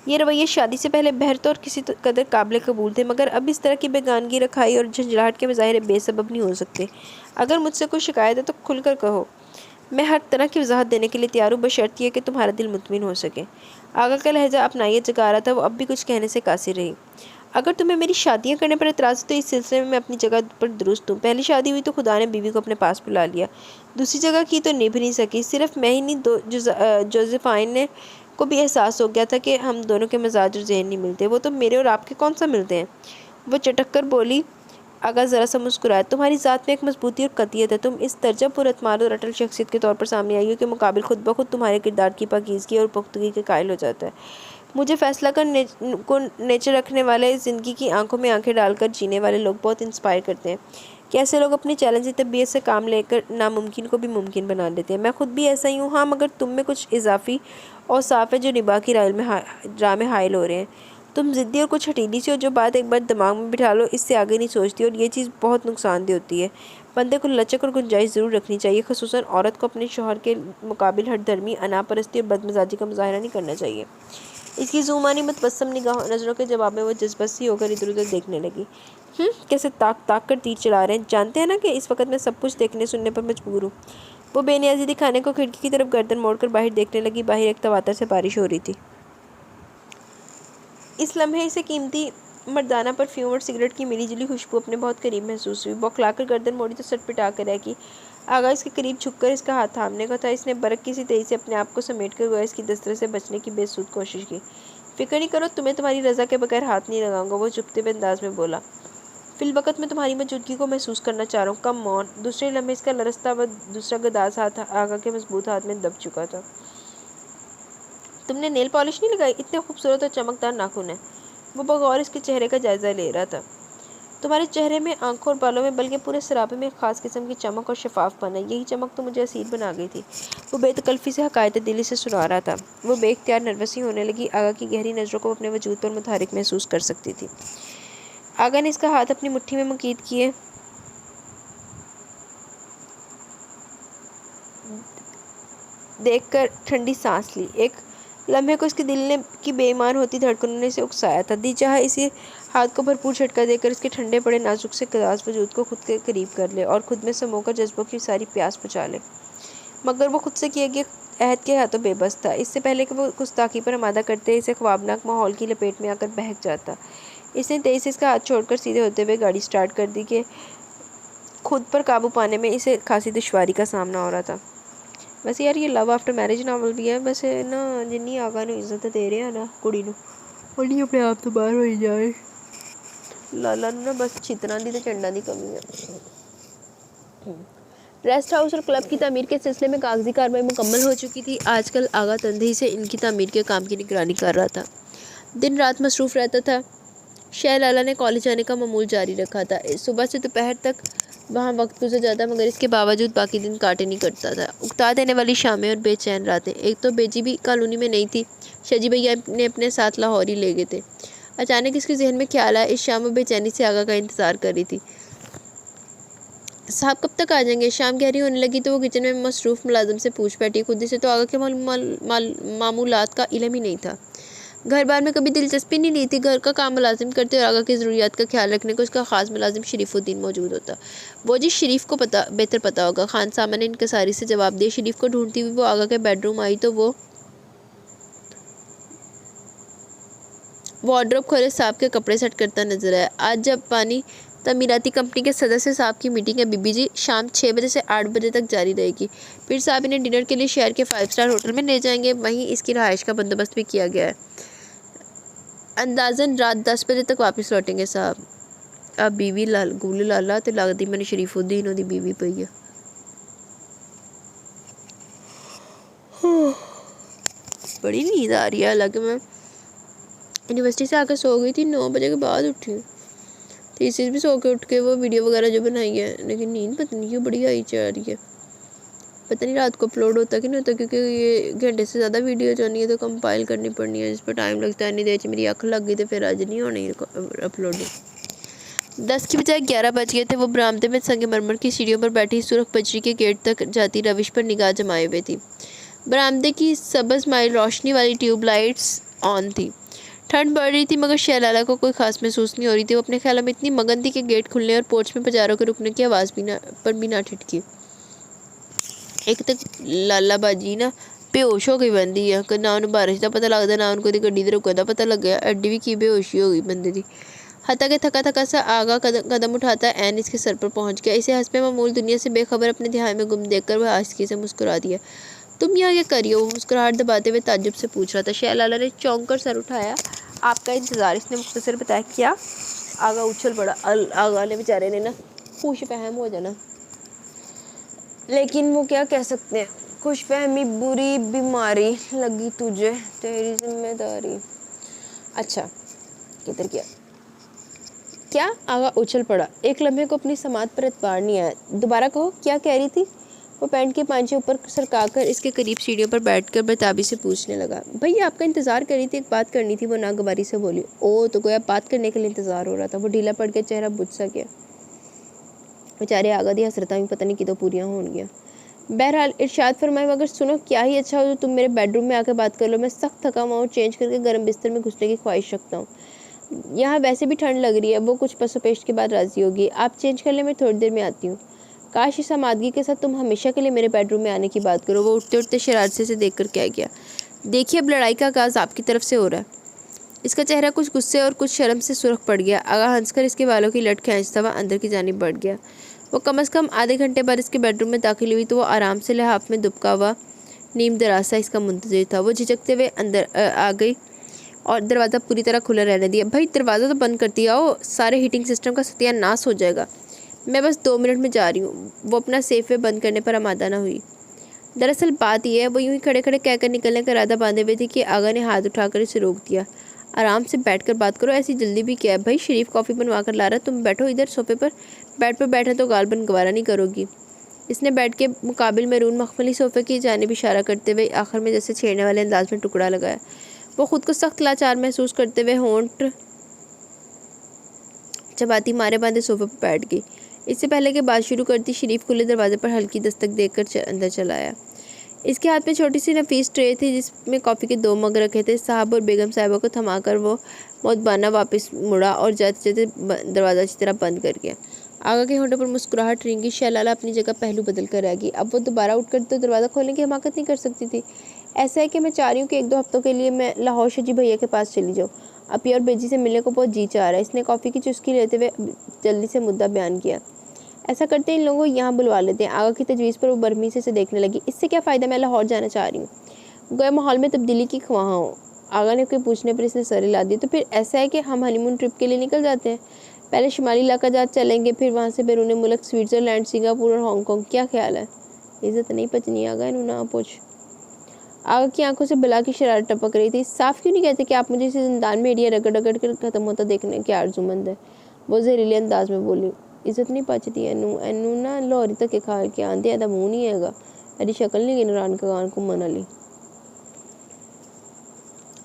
ये रवैये शादी से पहले बेहतर और किसी कदर काबिल कबूल थे, मगर अब इस तरह की बेगानगी, रखाई और झंझलाहट के मज़ाहिर बेसबब नहीं हो सकते। अगर मुझसे कोई शिकायत है तो खुलकर कहो, मैं हर तरह की वजाहत देने के लिए तैयार हूँ, बशर्त यह कि तुम्हारा दिल मुतमिन हो सके। आगा का लहजा अपनाइयत जगा रहा था। वो अब भी कुछ कहने से कासिर रही। अगर तुम्हें मेरी शादियाँ करने पर एतराज़ है तो इस सिलसिले में मैं अपनी जगह पर दुरुस्त हूँ। पहली शादी हुई तो खुदा ने बीवी को अपने पास बुला लिया, दूसरी जगह की तो निभ नहीं सकी। सिर्फ मैं ही नहीं, जोसेफाइन ने को भी एहसास हो गया था कि हम दोनों के मिजाज और जहन नहीं मिलते। वो तो मेरे और आपके कौन सा मिलते हैं? वो चटक कर बोली। आगा ज़रा सा मुस्कुराया। तुम्हारी ज़ात में एक मजबूती और कतियत है। तुम इस दर्जा पुरअतमाद और अटल शख्सियत के तौर पर सामने आई हो कि मुकाबिल खुद ब खुद तुम्हारे किरदार की पाकीज़गी और पुख्तगी के कायल हो जाता है। मुझे फ़ैसला कर नेचर रखने वाले, ज़िंदगी की आंखों में आंखें डालकर जीने वाले लोग बहुत इंस्पायर करते हैं कि ऐसे लोग अपनी चैलेंजिंग तबीयत से काम लेकर नामुमकिन को भी मुमकिन बना लेते हैं। मैं खुद भी ऐसा ही हूँ। हाँ, मगर तुम में कुछ इजाफी और साफ़ है जो निभा की राह में हायल हो रहे हैं। तुम ज़िद्दी और कुछ हटीली सी हो, जो बात एक बार दिमाग में बिठा लो इससे आगे नहीं सोचती, और ये चीज़ बहुत नुकसानदेह होती है। बंदे को लचक और गुंजाइश ज़रूर रखनी चाहिए। ख़ुसूसन औरत को अपने शौहर के मुकाबिल हठधर्मी, अनापरस्ती और बदमिजाजी का मुजाहरा नहीं करना चाहिए। इसकी ज़ुमानी मुतबस्सम निगाह नज़रों के जवाब में वो जज्बसी होकर इधर उधर देखने लगी। कैसे ताक ताक कर तीर चला रहे हैं। जानते हैं ना कि इस वक्त मैं सब कुछ देखने सुनने पर मजबूर हूँ। वो बेनियाजी दिखाने को खिड़की की तरफ गर्दन मोड़कर बाहर देखने लगी। बाहर एक तवातर से बारिश हो रही थी। इस लम्हे इसे कीमती मर्दाना परफ्यूम और सिगरेट की मिली जुली खुशबू अपने बहुत करीब महसूस हुई। बौखलाकर गर्दन मोड़ी तो सटपिटा कर रह गई। आगा इसके करीब झुककर इसका हाथ थामने का था। इसने बरक किसी तेजी से अपने आप को समेट कर गोया इसकी दस्तरे से बचने की बेसुध कोशिश की। फिक्र नहीं करो, तुम्हें तुम्हारी रज़ा के बगैर हाथ नहीं लगाऊंगा, वो चुपते हुए अंदाज में बोला। फिल वक़्त मैं तुम्हारी मौजूदगी को महसूस करना चाह रहा हूँ। कम मौन। दूसरे लम्हे इसका लरसता व दूसरा गदास हाथ आगा के मजबूत हाथ में दब चुका था। तुमने नेल पॉलिश नहीं लगाई? इतने खूबसूरत और चमकदार नाखून है। वो बगौर इसके चेहरे का जायज़ा ले रहा था। तुम्हारे चेहरे में, आंखों और बालों में, बल्कि पूरे सराबे में एक ख़ास किस्म की चमक और शफाफपन है। यही चमक तो मुझे असीर बना गई थी। वो बेतकल्फ़ी से हकायत दिली से सुना रहा था। वो बेख्तियार नर्वसी होने लगी। आगा की गहरी नज़रों को अपने वजूद पर मुतहरिक महसूस कर सकती थी। आगा ने इसका हाथ अपनी मुट्ठी में मुकीद किए देखकर ठंडी सांस ली। एक लम्हे को इसके दिल ने की बेईमान होती धड़कनों ने इसे उकसाया था। दी चाहा इसी हाथ को भरपूर झटका देकर इसके ठंडे पड़े नाजुक से कदास वजूद को खुद के करीब कर ले और खुद में समोकर जज्बों की सारी प्यास बुझा ले। मगर वो खुद से किए गए अहद के हाथों बेबस था। इससे पहले कि वो गुस्ताखी पर आमादा करते इसे ख्वाबनाक माहौल की लपेट में आकर बहक जाता। इसने तेज़ी से इसका हाथ छोड़कर सीधे होते हुए गाड़ी स्टार्ट कर दी कि खुद पर काबू पाने में इसे खासी दुश्वारी का सामना हो रहा था। वैसे यार ये लव आफ्टर मैरिज नावल भी है। वैसे ना जिन्नी आगा नूं इज्जत दे रहे हैं ना कुड़ी नूं, उन्नी अपने आप तो बाहर हो जाए। लाला नूं ना बस छितना दी ते चंडा दी कमी है। रेस्ट हाउस और क्लब की तामीर के सिलसिले में कागजी कार्रवाई मुकम्मल हो चुकी थी। आजकल आगा तंदही से इनकी तामीर के काम की निगरानी कर रहा था। दिन रात मसरूफ़ रहता था। शैलाला ने कॉलेज जाने का मामूल जारी रखा था। सुबह से दोपहर तक वहाँ वक्त गुजर जाता, मगर इसके बावजूद बाकी दिन काटे नहीं करता था। उकता देने वाली शामें और बेचैन रातें। एक तो बेजी भी कॉलोनी में नहीं थी। शजी भैया ने अपने साथ लाहौर ही ले गए थे। अचानक इसके जहन में ख्याल आया। इस शाम वो बेचैनी से आगा का इंतज़ार कर रही थी। साहब कब तक आ जाएंगे? शाम गहरी होने लगी तो वो किचन में मसरूफ़ मुलाजिम से पूछ बैठी। खुद से तो आगा के मामूलात का इल्म ही नहीं था। घर बार में कभी दिलचस्पी नहीं ली थी, घर का काम मुलाजिम करते और आगा की ज़रूरियात का ख्याल रखने को उसका ख़ास मुलाजिम शरीफुद्दीन मौजूद होता। वो जी शरीफ को बेहतर पता होगा। खान सामा ने इनकसारी से जवाब दिया। शरीफ को ढूंढती हुई वो आगा के बेडरूम आई तो वो वार्डरोब खोले साहब के कपड़े सेट करता नजर आया। आज जब पानी तमीराती कंपनी के सदस्य साहब की मीटिंग है बीबी जी, शाम 6 बजे से 8 बजे तक जारी रहेगी। फिर साहब इन्हें डिनर के लिए शहर के 5 स्टार होटल में ले जाएंगे, वहीं इसकी रहाइश का बंदोबस्त भी किया गया है। अंदाजन रात 10 बजे तक वापस लौटेंगे साहब। अब बीवी लाल गुल लाला तो लगती मैंने शरीफुद्दीन ओदी बीवी पई है। बड़ी नींद आ रही है। हालांकि मैं यूनिवर्सिटी से आकर सो गई थी, 9 बजे के बाद उठी हूँ। थीसिस भी सो के उठ के वो वीडियो वगैरह जो बनाई है, लेकिन नींद पता नहीं क्यों बड़ी आई जा रही है। पता नहीं रात को अपलोड होता कि नहीं होता, क्योंकि ये घंटे से ज़्यादा वीडियो जानी है तो कंपाइल करनी पड़नी है, जिस पर टाइम लगता है। नहीं देर मेरी आँख लग गई तो फिर आज नहीं होनी अपलोडिंग। 10 की बजाय 11 बज गए थे। वो बरामदे में संगमरमर की सीढ़ियों पर बैठी सुरख बजरी के गेट तक जाती रविश पर निगाह जमाए हुए थी। बरामदे की सबज माइल रोशनी वाली ट्यूबलाइट्स ऑन थी। ठंड बढ़ रही थी मगर शहलाला को कोई खास महसूस नहीं हो रही थी। वो अपने ख्यालों में इतनी मगन थी कि गेट खुलने और पोर्च में पजारों के रुकने की आवाज़ भी ना ठिठकी। एक तक लाला बाजी ना बेहोश हो गई बंदी है, ना उन्हें बारिश का पता लगता ना उनको गड्डी के रुकने का पता लग गया। एड्डी भी की बेहोशी हो गई बंदे की। हता के थका थका सा आगा कदम उठाता एन इसके सर पर पहुंच गया। इसे हंसपे मामूल दुनिया से बेखबर अपने ध्यान में गुम देखकर वह आस्की से मुस्कुरा दिया। तुम यहाँ क्या करिए? वो मुस्कुराहट दबाते हुए ताज्जुब से पूछ रहा था। शहलाला ने चौंक कर सर उठाया। आपका इंतज़ार। इसने मुख्तसर बताया। क्या? आगा उछल पड़ा। आगा ने बेचारे ने ना खुश फहम हो जाना, लेकिन वो क्या कह सकते हैं। खुश फहमी बुरी बीमारी लगी तुझे, तेरी जिम्मेदारी। अच्छा किधर गया? क्या? आगा उछल पड़ा। एक लम्हे को अपनी समात पर एतबार नहीं आया। दोबारा कहो, क्या कह रही थी? वो पैंट के पांचे ऊपर सरकाकर इसके करीब सीढ़ियों पर बैठकर बेताबी से पूछने लगा। भैया आपका इंतज़ार कर रही थी, एक बात करनी थी। वो नागवारी से बोली। ओ तो गोया बात करने के लिए इंतज़ार हो रहा था। वो ढीला पड़ के चेहरा बुझ सा गया। बेचारे आगा दी हसरता भी पता नहीं कितों पूरियाँ होंगियां। बहरहाल इरशाद फरमाए। मगर सुनो, क्या ही अच्छा हो जो तुम मेरे बेडरूम में आकर बात कर लो। मैं सख्त थका हुआ हूँ, चेंज करके गर्म बिस्तर में घुसने की ख्वाहिश रखता हूँ। यहाँ वैसे भी ठंड लग रही है। वो कुछ पसोपेश के बाद राजी होगी। आप चेंज कर ले, मैं थोड़ी देर में आती हूँ। काश इस आमादगी के साथ तुम हमेशा के लिए मेरे बेडरूम में आने की बात करो। वो उठते उठते शरारत से देख कर कह गया। देखिए अब लड़ाई का आगाज़ आपकी तरफ से हो रहा है। इसका चेहरा कुछ गुस्से और कुछ शर्म से सुर्ख पड़ गया। आगा हंसकर इसके बालों की लट खींचता हुआ अंदर की जानिब बढ़ गया। वो कम से कम आधे घंटे बाद इसके बेडरूम में दाखिल हुई तो वो आराम से लिहाफ में दुबका हुआ नीम दरासा इसका मुंतज़िर था। वो झिझकते हुए अंदर आ गई और दरवाज़ा पूरी तरह खुला रहने दिया। भाई दरवाज़ा तो बंद कर दिया हो, सारे हीटिंग सिस्टम का सत्यानाश हो जाएगा। मैं बस 2 मिनट में जा रही हूँ। वो अपना सेफ वे बंद करने पर आमादा ना हुई। दरअसल बात यह है, वो यूँ ही खड़े खड़े कहकर निकलने का इरादा बांधे हुए थी कि आगा ने हाथ उठाकर इसे रोक दिया। आराम से बैठकर बात करो, ऐसी जल्दी भी क्या है? भाई शरीफ कॉफ़ी बनवा कर ला रहा, तुम बैठो इधर सोफे पर। बेड पर बैठे तो गालबन गवारा नहीं करोगी। इसने बेड के मुकाबिल मैरून मखमली सोफे की जानिब इशारा करते हुए आखिर में जैसे छेड़ने वाले अंदाज में टुकड़ा लगाया। वो खुद को सख्त लाचार महसूस करते हुए होंठ चबाती मारे बांधे सोफे पर बैठ गई। इससे पहले कि बात शुरू करती, शरीफ खुले दरवाजे पर हल्की दस्तक देकर अंदर चला आया। इसके हाथ में छोटी सी नफीस ट्रे थी जिसमें कॉफ़ी के 2 मग रखे थे। साहब और बेगम साहिबा को थमाकर वो मौतबाना वापस मुड़ा और जाते जाते दरवाज़ा अच्छी तरह बंद कर गया। आगा के होंठों पर मुस्कुराहट रेंगी। शहलाला अपनी जगह पहलू बदल कर रह गई। अब वो दोबारा उठकर तो दरवाज़ा खोलने की हिमाकत नहीं कर सकती थी। ऐसा है कि मैं चाह रही हूँ कि 1-2 हफ्तों के लिए मैं लाहौर शजी भैया के पास चली जाऊँ। अपी और बेजी से मिलने को बहुत जी चाह रहा है। इसने कॉफ़ी की चुस्की लेते हुए जल्दी से मुद्दा बयान किया। ऐसा करते इन लोगों को यहाँ बुलवा लेते हैं। आगा की तजवीज़ पर वो बरहमी से देखने लगी। इससे क्या फ़ायदा, मैं लाहौर जाना चाह रही हूँ। गोया माहौल में तब्दीली की ख्वाह हूँ। आगा ने कोई पूछने पर इसने सर हिला दी। तो फिर ऐसा है कि हम हनीमून ट्रिप के लिए निकल जाते हैं। पहले शुमाली इलाका जा चलेंगे, फिर वहाँ से बैरून मुल्क स्विट्ज़रलैंड, सिंगापुर और हांगकॉन्ग। क्या ख्याल है? इज़्ज़त नहीं पचनी आगा, इन्हों ना पूछ। आगा की आंखों से बला की शरारत टपक रही थी। साफ क्यों नहीं कहते कि आप मुझे इस जिंदान में एड़िया रगड़ रगड़ कर ख़त्म होता देखने के आरजूमंद है? वो जहरीले अंदाज में बोली। इज़्ज़त नहीं पचती एनू ना लाहौरी धक्के खा के आंदे एदा मुँह नहीं हैगा, एदी शक्ल नहीं इमरान खान घूमन वाली।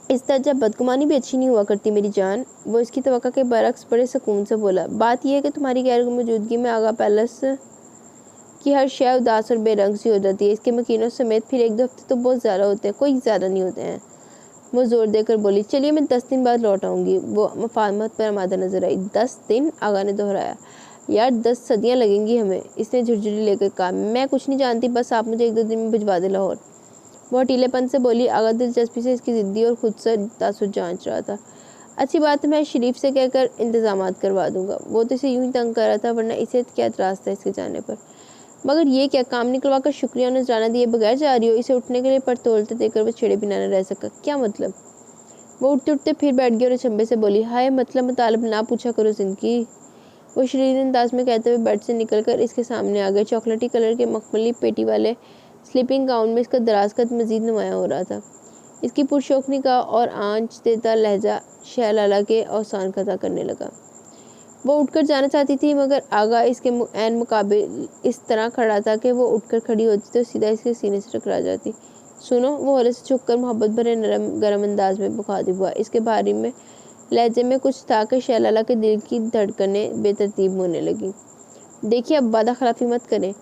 इस तरह बदगुमानी भी अच्छी नहीं हुआ करती मेरी जान। वो इसकी तवक्का के बरक्स बड़े सुकून से बोला। बात यह है कि तुम्हारी गैर मौजूदगी में आगा पैलेस की हर शय उदास और बेरंग सी हो जाती है। इसके मकीनों समेत फिर 1-2 हफ्ते तो बहुत ज़्यादा होते हैं, कोई ज़्यादा नहीं होते हैं। वो ज़ोर देकर बोली, चलिए मैं 10 दिन बाद लौट आऊँगी। वो मफाहमत पर आमादा नजर आई। 10 दिन? आगा ने दोहराया। यार 10 सदियाँ लगेंगी हमें, इसने झुरझुरी लेकर कहा। मैं कुछ नहीं जानती, बस आप मुझे 1-2 दिन में भिजवा दे लाहौर। वो हटीलेपन से बोली। आगा दिलचस्पी से इसकी ज़िद्दी और खुद से तासुर जांच रहा था। अच्छी बात है, मैं शरीफ से कहकर इंतजामात करवा दूंगा। वो तो इसे यूं ही तंग कर रहा था, वरना इसे क्या एतराज़ था इसके जाने पर। मगर ये क्या, काम निकलवा कर शुक्रिया और नजराना दिए बगैर जा रही हो? इसे उठने के लिए पर तोलते देकर वो छिड़े बिना न रह सका। क्या मतलब? वो उठते उठते फिर बैठ गई और चंबे से बोली, हाय मतलब मुतालब ना पूछा करो जिंदगी। वो शरीर अंदाज में कहते हुए बेड से निकलकर इसके सामने आ गए। चॉकलेटी कलर के मखमली पेटी वाले स्लीपिंग गाउन में इसका दराज कद मजीद नुमाया हो रहा था। इसकी पुरशौकनी का और आंच देता लहजा शहलाला के औसान खता करने लगा। वो उठकर जाना चाहती थी, मगर आगा इसके ऐन मुकाबिल इस तरह खड़ा था कि वो उठकर खड़ी होती तो सीधा इसके सीने से टकरा जाती। सुनो, वो हौले से झुककर मोहब्बत भरे नरम गरम अंदाज में मुखातिब हुआ। इसके बारी में लहजे में कुछ था कि शहलाला के दिल की धड़कनें बेतरतीब होने लगी। देखिए, अब वादा खिलाफी मत करें।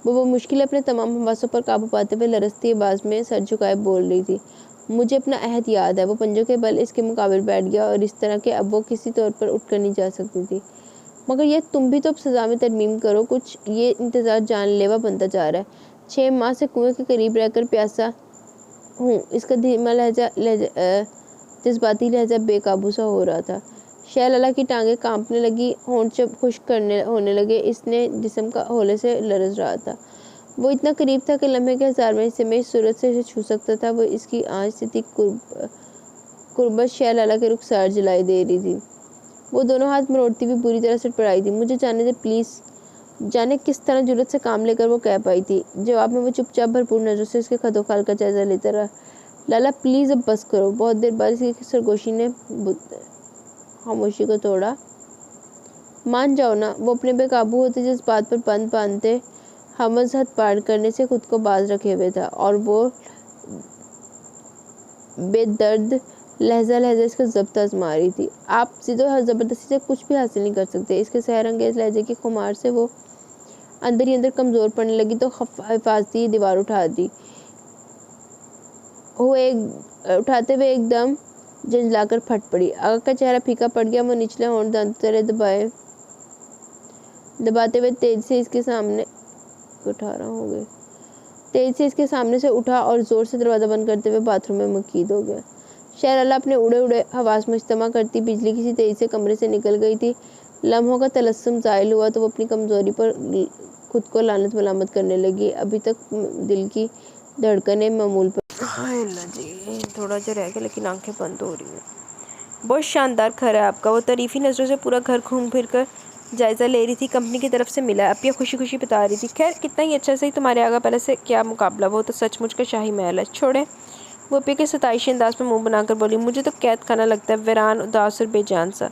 वो मुश्किल अपने तमाम हवासों पर काबू पाते हुए लरजती आवाज़ में सर झुकाए बोल रही थी। मुझे अपना अहद याद है। वो पंजों के बल इसके मुकाबले बैठ गया और इस तरह के अब वो किसी तौर पर उठकर नहीं जा सकती थी। मगर ये तुम भी तो अब सजा में तरमीम करो कुछ। ये इंतज़ार जानलेवा बनता जा रहा है। 6 माह से कुएं के करीब रहकर प्यासा हूँ। इसका धीमा जज्बाती लहजा बेकाबू सा हो रहा था। शहलाला की टांगें कांपने लगी, होंठ जब खुश्क होने लगे। इसने जिस्म का होले से लरज रहा था। वो इतना करीब था कि लम्हे के 1000वें हिस्से में इस सूरत से इसे छू सकता था। वो इसकी आँच से थी कुर्बत शहलाला के रुखसार जलाई दे रही थी। वो दोनों हाथ मरोड़ती हुई बुरी तरह से पड़ाई थी। मुझे जाने दे प्लीज़। जाने किस तरह जुर्रत से काम लेकर वो कह पाई थी। जवाब में वो चुपचाप भरपूर नजरों से इसके खदोखाल का जायजा लेता रहा। लाला प्लीज़ अब बस करो। बहुत देर बाद इसकी सरगोशी ने खामोशी को तोड़ा। मान जाओ ना। वो अपने बेकाबू होते जज्बात पर बंद बांधते हमज हद पार करने से खुद को बाज रखे हुए था, और वो बेदर्द लहजा लहजा इसका जब्त आजमा रही थी। आप जिद्दो ज़बरदस्ती से कुछ भी हासिल नहीं कर सकते। इसके सहर अंगेज लहजे की खुमार से वो अंदर ही अंदर कमज़ोर पड़ने लगी तो हिफाजती दीवार उठाते हुए एकदम झंझलाकर फट पड़ी। आगा का चेहरा फीका पड़ गया। वो निचले होंठ दांतों दबाते हुए तेज से इसके सामने से उठा और जोर से दरवाज़ा बंद करते हुए बाथरूम में मकीद हो गया। शहलाला अपने उड़े उड़े हवास में इज्तिमा करती बिजली किसी तेजी से कमरे से निकल गई थी। लम्हों का तलस्सुम ज़ायल हुआ तो वो अपनी कमज़ोरी पर खुद को लानत मलामत करने लगी। अभी तक दिल की धड़कनें मामूल पर। हाय अल्लाह जी, थोड़ा जो रह गया लेकिन आंखें बंद हो रही हैं। बहुत शानदार घर है आपका। वो तारीफ़ी नज़रों से पूरा घर घूम फिर कर जायज़ा ले रही थी। कंपनी की तरफ से मिला। अपिया खुशी खुशी बता रही थी, खैर कितना ही अच्छा, सही तुम्हारे आगा पहले से क्या मुकाबला। वो तो सचमुच का शाही महल है। छोड़े। वो अपिया के सताइशी अंदाज में मुंह बनाकर बोली, मुझे तो कैद खाना लगता है, वीरान, उदास और बेजान सा।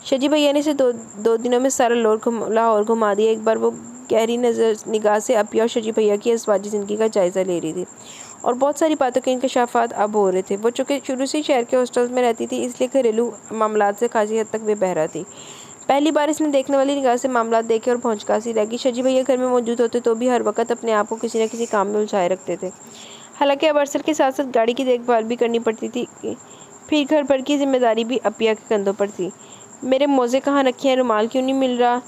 शजी भैया ने इसे दो दिनों में सारा लाहौर घुमा दिया। एक बार वो गहरी निगाह से अपिया और शजी भैया की अज़वाजी ज़िंदगी का जायज़ा ले रही थी, और बहुत सारी बातों के इंकशाफात अब हो रहे थे। वो चूँकि शुरू से ही शहर के हॉस्टल्स में रहती थी, इसलिए घरेलू मामलात से खासी हद तक बेबहरा थी। पहली बार इसने देखने वाली निगाह से मामलात देखे और भौंचका सी रह गई। शजी भैया घर में मौजूद होते तो भी हर वक्त अपने आप को किसी न किसी काम में उलझाए रखते थे। हालांकि अब अरसल के साथ साथ गाड़ी की देखभाल भी करनी पड़ती थी। फिर घर भर की जिम्मेदारी भी अपिया के कंधों पर थी। मेरे मोज़े कहाँ रखे हैं, रुमाल क्यों नहीं मिल रहा,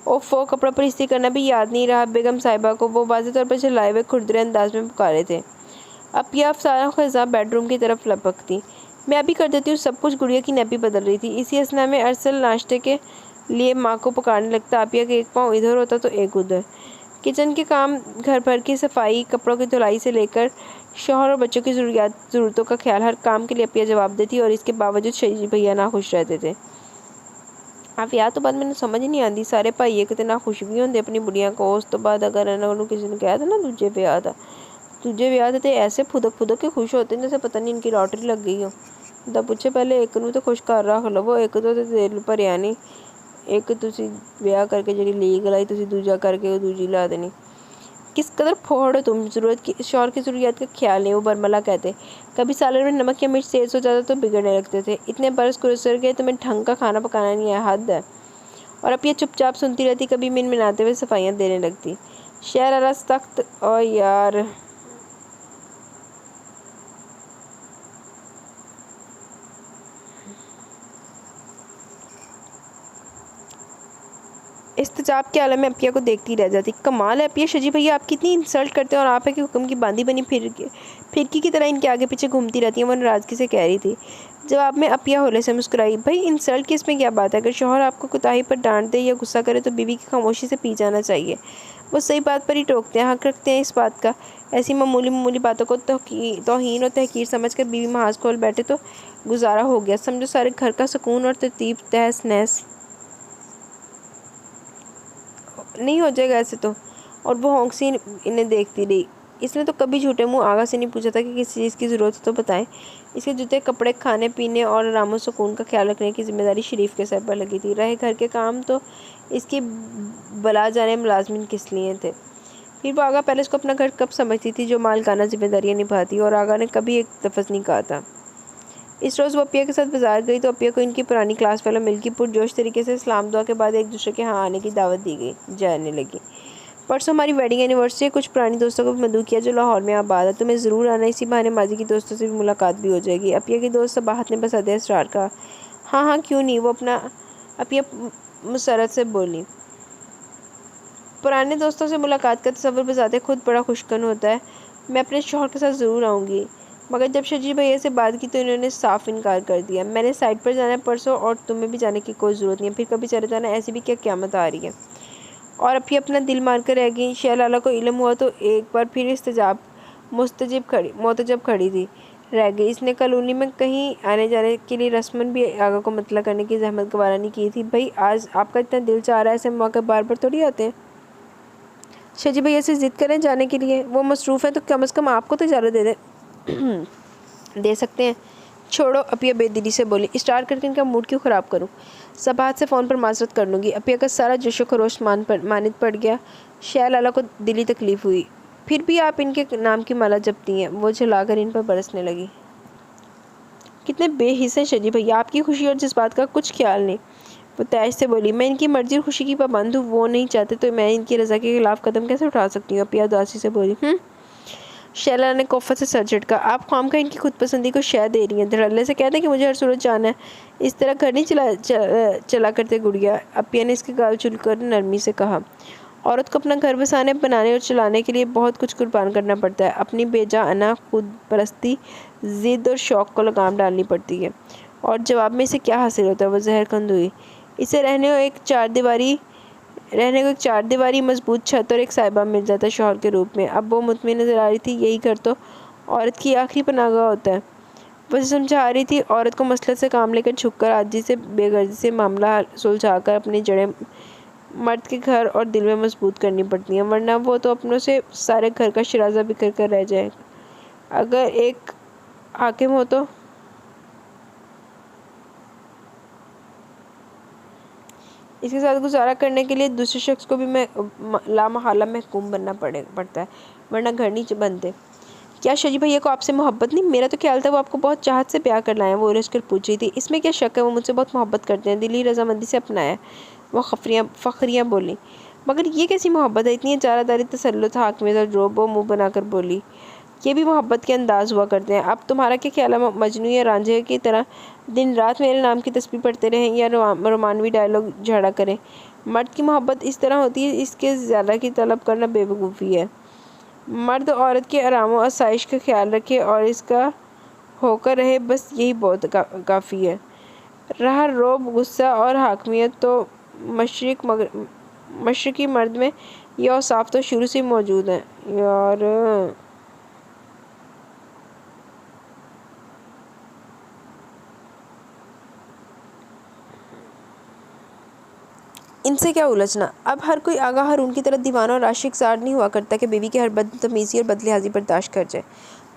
ओफ़ो कपड़ा पर इस्त्री करना भी याद नहीं रहा। बेगम साहिबा को वो वाज़ेह तौर पर चलाए हुए खुरदरे अंदाज में पुकारे थे। अपिया सारा ख़ज़ा बेडरूम की तरफ लपकती। मैं अभी कर देती हूँ सब कुछ। गुड़िया की नैपी बदल रही थी। इसी असना में अरसल नाश्ते के लिए माँ को पुकारने लगता। अपिया के एक पाँव इधर होता तो एक उधर। किचन के काम, घर भर की सफाई, कपड़ों की धुलाई से लेकर शौहर और बच्चों की ज़रूरतों का ख्याल, हर काम के लिए अपिया जवाब देती, और इसके बावजूद शजी भैया ना खुश रहते थे। आप याद तो बात मैंने समझ ही नहीं आती। सारे भाइये कितने ना खुश भी होंगे अपनी बुढ़िया को। उस तो बाद अगर इन्होंने किसी ने कहा था ना दूजे ब्याह थे ऐसे फुदक के खुश होते हैं जैसे पता नहीं इनकी लॉटरी लग गई हो। दा पूछे पहले एक नूं तो खुश कर रख लवो, एक तो दिल भरिया नहीं। एक तुसी ब्याह करके जी लीक लाई, तुसी दूजा करके दूजी ला देनी। किस कदर फोड़ हो तुम। ज़रूरत की शौहर की ज़रूरियात का ख्याल नहीं। वो बरमला कहते। कभी सालन में नमक या मिर्च तेज़ हो जाता तो बिगड़ने लगते थे। इतने बरस गुजर गए, तुम्हें ढंग का खाना पकाना नहीं है, हद है। और अब ये चुपचाप सुनती रहती, कभी मिनमिनाते हुए सफाइयाँ देने लगती। शहर सख्त और यार इस्तेजाब के आलम में अपिया को देखती रह जाती। कमाल है अपिया, शजी भैया आप कितनी इंसल्ट करते हैं और आप है कि हुक्म की बांदी बनी फिरकी की तरह इनके आगे पीछे घूमती रहती है। वो नाराज़गी से कह रही थी। जवाब में अपिया होले से मुस्कुराई। भाई इंसल्ट की इसमें क्या बात है? अगर शौहर आपको कुताही पर डांट दे या गुस्सा करे तो बीवी की खामोशी से पी जाना चाहिए। वो सही बात पर ही टोकते हैं, हक रखते हैं इस बात का। ऐसी मामूली बातों को तौहीन और तहकीर समझ कर बीवी महाज खोल बैठे तो गुजारा हो गया। समझो सारे घर का सुकून और तरतीब तहस नहस नहीं हो जाएगा ऐसे तो। और वो हौंकसी इन्हें देखती रही। इसने तो कभी झूठे मुंह आगा से नहीं पूछा था कि किसी चीज़ की ज़रूरत हो तो बताएं। इसके जूते कपड़े खाने पीने और आराम और सुकून का ख्याल रखने की जिम्मेदारी शरीफ के सर पर लगी थी। रहे घर के काम तो इसकी बला जाने मुलाजमिन किस लिए थे। फिर वो आगा पहले इसको अपना घर कब समझती थी जो मालकाना जिम्मेदारियाँ निभाती, और आगा ने कभी एक लफ्ज़ नहीं कहा था। इस रोज़ वो अपिया के साथ बाजार गई तो अपिया को इनकी पुरानी क्लास फेलो मिल्की पुरजोश तरीके से सलाम दुआ के बाद एक दूसरे के यहाँ आने की दावत दी गई जाने लगी। परसों हमारी वेडिंग एनिवर्सरी है, कुछ पुरानी दोस्तों को भी मदऊ किया जो लाहौर में आबाद है। तुम्हें ज़रूर आना, इसी बहाने माजी की दोस्तों से भी मुलाकात भी हो जाएगी। अपिया की दोस्त सबाहत ने बस अदे इसरार कहा। हाँ हाँ क्यों नहीं, वो अपना अपिया मुसरत से बोली। पुराने दोस्तों से मुलाकात का तसव्वुर बजाते खुद बड़ा खुशकन होता है। मैं अपने शौहर के साथ ज़रूर आऊँगी, मगर जब शजी भैया से बात की तो इन्होंने साफ इनकार कर दिया। मैंने साइड पर जाना है परसों और तुम्हें भी जाने की कोई ज़रूरत नहीं है, फिर कभी चले जाना, ऐसी भी क्या क़यामत आ रही है। और अभी अपना दिल मार कर रह गई। शह लाला को इल्म हुआ तो एक बार फिर इस्तेजाब मोतजब खड़ी थी रह गई। इसने कॉलोनी में कहीं आने जाने के लिए रस्मन भी आगा को मतला करने की जहमत गवारा नहीं की थी। भाई आज आपका इतना दिल चाह रहा है, ऐसे मौके बार बार थोड़ी आते हैं। शजी भैया से ज़िद करें जाने के लिए, वो मसरूफ़ है तो कम से कम आपको तो इजाज़त दे सकते हैं। छोड़ो, अपिया बेदिली से बोली। स्टार्ट करके इनका मूड क्यों ख़राब करूं? सबाहत से फ़ोन पर माजरत कर लूँगी। अपिया का सारा जोशो खरोश मानित पड़ गया। शह लाला को दिली तकलीफ़ हुई। फिर भी आप इनके नाम की माला जपती हैं। वो जलाकर इन पर बरसने लगी। कितने बेहिस हैं शजी भैया, आपकी खुशी और जज्बात का कुछ ख्याल नहीं। वो तैश से बोली। मैं इनकी मर्जी और खुशी की पाबंद हूँ, वो नहीं चाहते तो मैं इनकी रज़ा के खिलाफ़ कदम कैसे उठा सकती हूँ? अपिया उदासी से बोली। शैला ने कोफत से सर झटका। आप ख्वाम का इनकी खुद पसंदी को शह दे रही हैं। धड़ल्ले से कहते हैं कि मुझे हर सूरत जाना है। इस तरह घर नहीं चला करते गुड़िया। अपिया ने इसके गाल चुलकर नरमी से कहा। औरत को अपना घर बसाने, बनाने और चलाने के लिए बहुत कुछ कुर्बान करना पड़ता है। अपनी बेजा अना खुद परस्ती, ज़िद और शौक़ को लगाम डालनी पड़ती है। और जवाब में इसे क्या हासिल होता है? वो जहरकंद हुई। इसे रहने को एक चार दीवारी मजबूत छत और एक साहिबा मिल जाता है शौहर के रूप में। अब वो मुतमिन नजर आ रही थी। यही घर तो औरत की आखिरी पनाहगाह होता है। वो समझा रही थी औरत को मसलत से काम लेकर झुककर आजी से बेगर्जी से मामला सुलझाकर अपनी जड़ें मर्द के घर और दिल में मजबूत करनी पड़ती हैं, वरना वो तो अपनों से सारे घर का शराजा बिखर कर रह जाए। अगर एक हाकिम हो तो इसके साथ गुजारा करने के लिए दूसरे शख्स को भी लामहला महकूम बनना पड़ता है, वरना घर नहीं बनते। क्या शजी भैया को आपसे मोहब्बत नहीं? मेरा तो ख्याल था वो आपको बहुत चाहत से प्यार कर लाए हैं। वो उलझ कर पूछ रही थी। इसमें क्या शक है, वो मुझसे बहुत मोहब्बत करते हैं, दिली रजामंदी से अपनाया। वो फ़खरियाँ बोली। मगर ये कैसी मोहब्बत है? इतनी चारादारी, तसल्लुत, हाकमियत और रोब। वो मुँह बनाकर बोली। ये भी मोहब्बत के अंदाज हुआ करते हैं। अब तुम्हारा क्या ख्याल है, मजनू या रांझे की तरह दिन रात मेरे नाम की तस्बीह पढ़ते रहें या रोमानवी डायलॉग झगड़ा करें? मर्द की मोहब्बत इस तरह होती है, इसके ज़्यादा की तलब करना बेवकूफ़ी है। मर्द औरत के आराम और आसाइश का ख्याल रखे और इसका होकर रहे, बस यही बहुत काफ़ी है। रहा रोब, गुस्सा और हाकमियत तो मशरकी मर्द में यह औसाफ तो शुरू से मौजूद हैं यार। इनसे क्या उलझना। अब हर कोई आगा हारून की तरह दीवाना और आशिक ज़ार नहीं हुआ करता कि बीवी की हर बदतमीज़ी और बदलिहाजी बर्दाश्त कर जाए।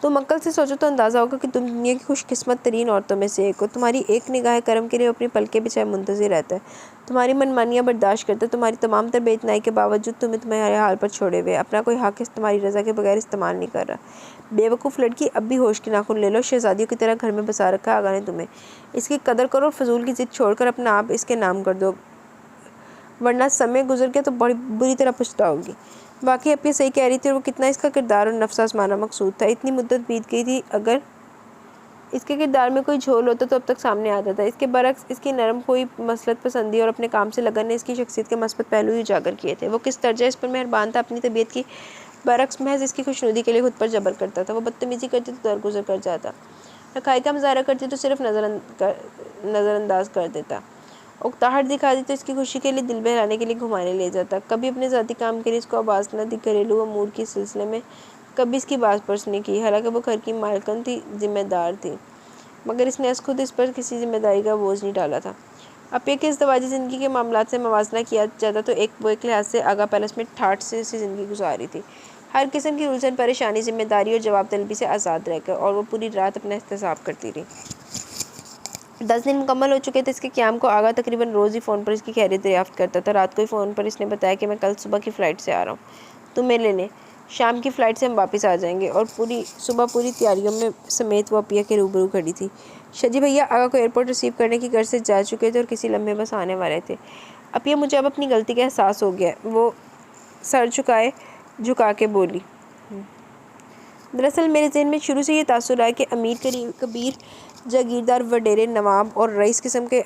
तुम अक्ल से सोचो तो अंदाज़ा होगा कि तुम दुनिया की खुशकिस्मत तरीन औरतों में से एक हो। तुम्हारी एक निगाह करम के लिए अपनी पलकें बिछाए मुंतज़िर रहता है, तुम्हारी मनमानियाँ बर्दाश्त करता है, तुम्हारी तमाम तर बेइतनाई के बावजूद तुम्हारे हाल पर छोड़े हुए, अपना कोई हक़ तुम्हारी रज़ा के बगैर इस्तेमाल नहीं कर रहा। बेवकूफ़ लड़की, अब भी होश के नाखून ले लो। शहज़ादियों की तरह घर में बसा रखा आगा ने तुम्हें। इसकी कदर करो और फजूल की ज़िद छोड़कर अपना आप इसके नाम कर दो, वरना समय गुजर गया तो बड़ी बुरी तरह पछताओगी। बाकी अपिया सही कह रही थी और वो कितना इसका किरदार और नफ्स आज़माना मकसूद था। इतनी मुद्दत बीत गई थी, इसके किरदार में कोई झोल होता तो अब तक सामने आता था। इसके बरक्स इसकी नरम कोई मसलत पसंदी और अपने काम से लगन ने इसकी शख्सियत के मस्बत पहलू ही उजागर किए थे। वो किस दर्जा इस पर मेहरबान था, अपनी तबीयत की बरक्स महज इसकी खुशनुदी के लिए खुद पर जबर करता था। वो बदतमीजी करती तो दरगुजर कर जाता, रखाई का मुजाहरा करती तो सिर्फ नज़रअंदाज कर देता, उकताहट दिखाती तो इसकी खुशी के लिए, दिल बहलाने के लिए घुमाने ले जाता। कभी अपने ज़ाती काम के लिए इसको आवाज़ न दी, घरेलू अमूर के सिलसिले में कभी इसकी बात पर्स नहीं की। हालांकि वो घर की मालकन थी, जिम्मेदार थी, मगर इसने खुद इस पर किसी जिम्मेदारी का बोझ नहीं डाला था। अब एक इज़्दवाजी ज़िंदगी के मामलात से मवाजना किया जाता तो वो एक लिहाज से आगा पैलेस में ठाठ से ज़िंदगी गुजारी थी, हर किस्म की उलझन, परेशानी, जिम्मेदारी और जवाब तलबी से आज़ाद रहकर, और वो पूरी रात अपना एहतसाब करती रही। 10 दिन मुकम्मल हो चुके थे इसके क़याम को। आगा तकरीबन रोज़ ही फ़ोन पर इसकी खैरियत दरियाफ़्त करता था। रात को ही फ़ोन पर इसने बताया कि मैं कल सुबह की फ़्लाइट से आ रहा हूँ, तुम मेरे लेने, शाम की फ़्लाइट से हम वापस आ जाएंगे। और पूरी सुबह पूरी तैयारियों में समेत वो अपिया के रूबरू खड़ी थी। शजी भैया आगा को एयरपोर्ट रिसीव करने की घर से जा चुके थे और किसी लम्हे बस आने वाले थे। अपिया, मुझे अब अपनी गलती का एहसास हो गया, वो सर झुका के बोली। दरअसल मेरे ज़हन में शुरू से ये तासुर है कि अमीर कबीर, जागीरदार, वडेरे, नवाब और रईस किस्म के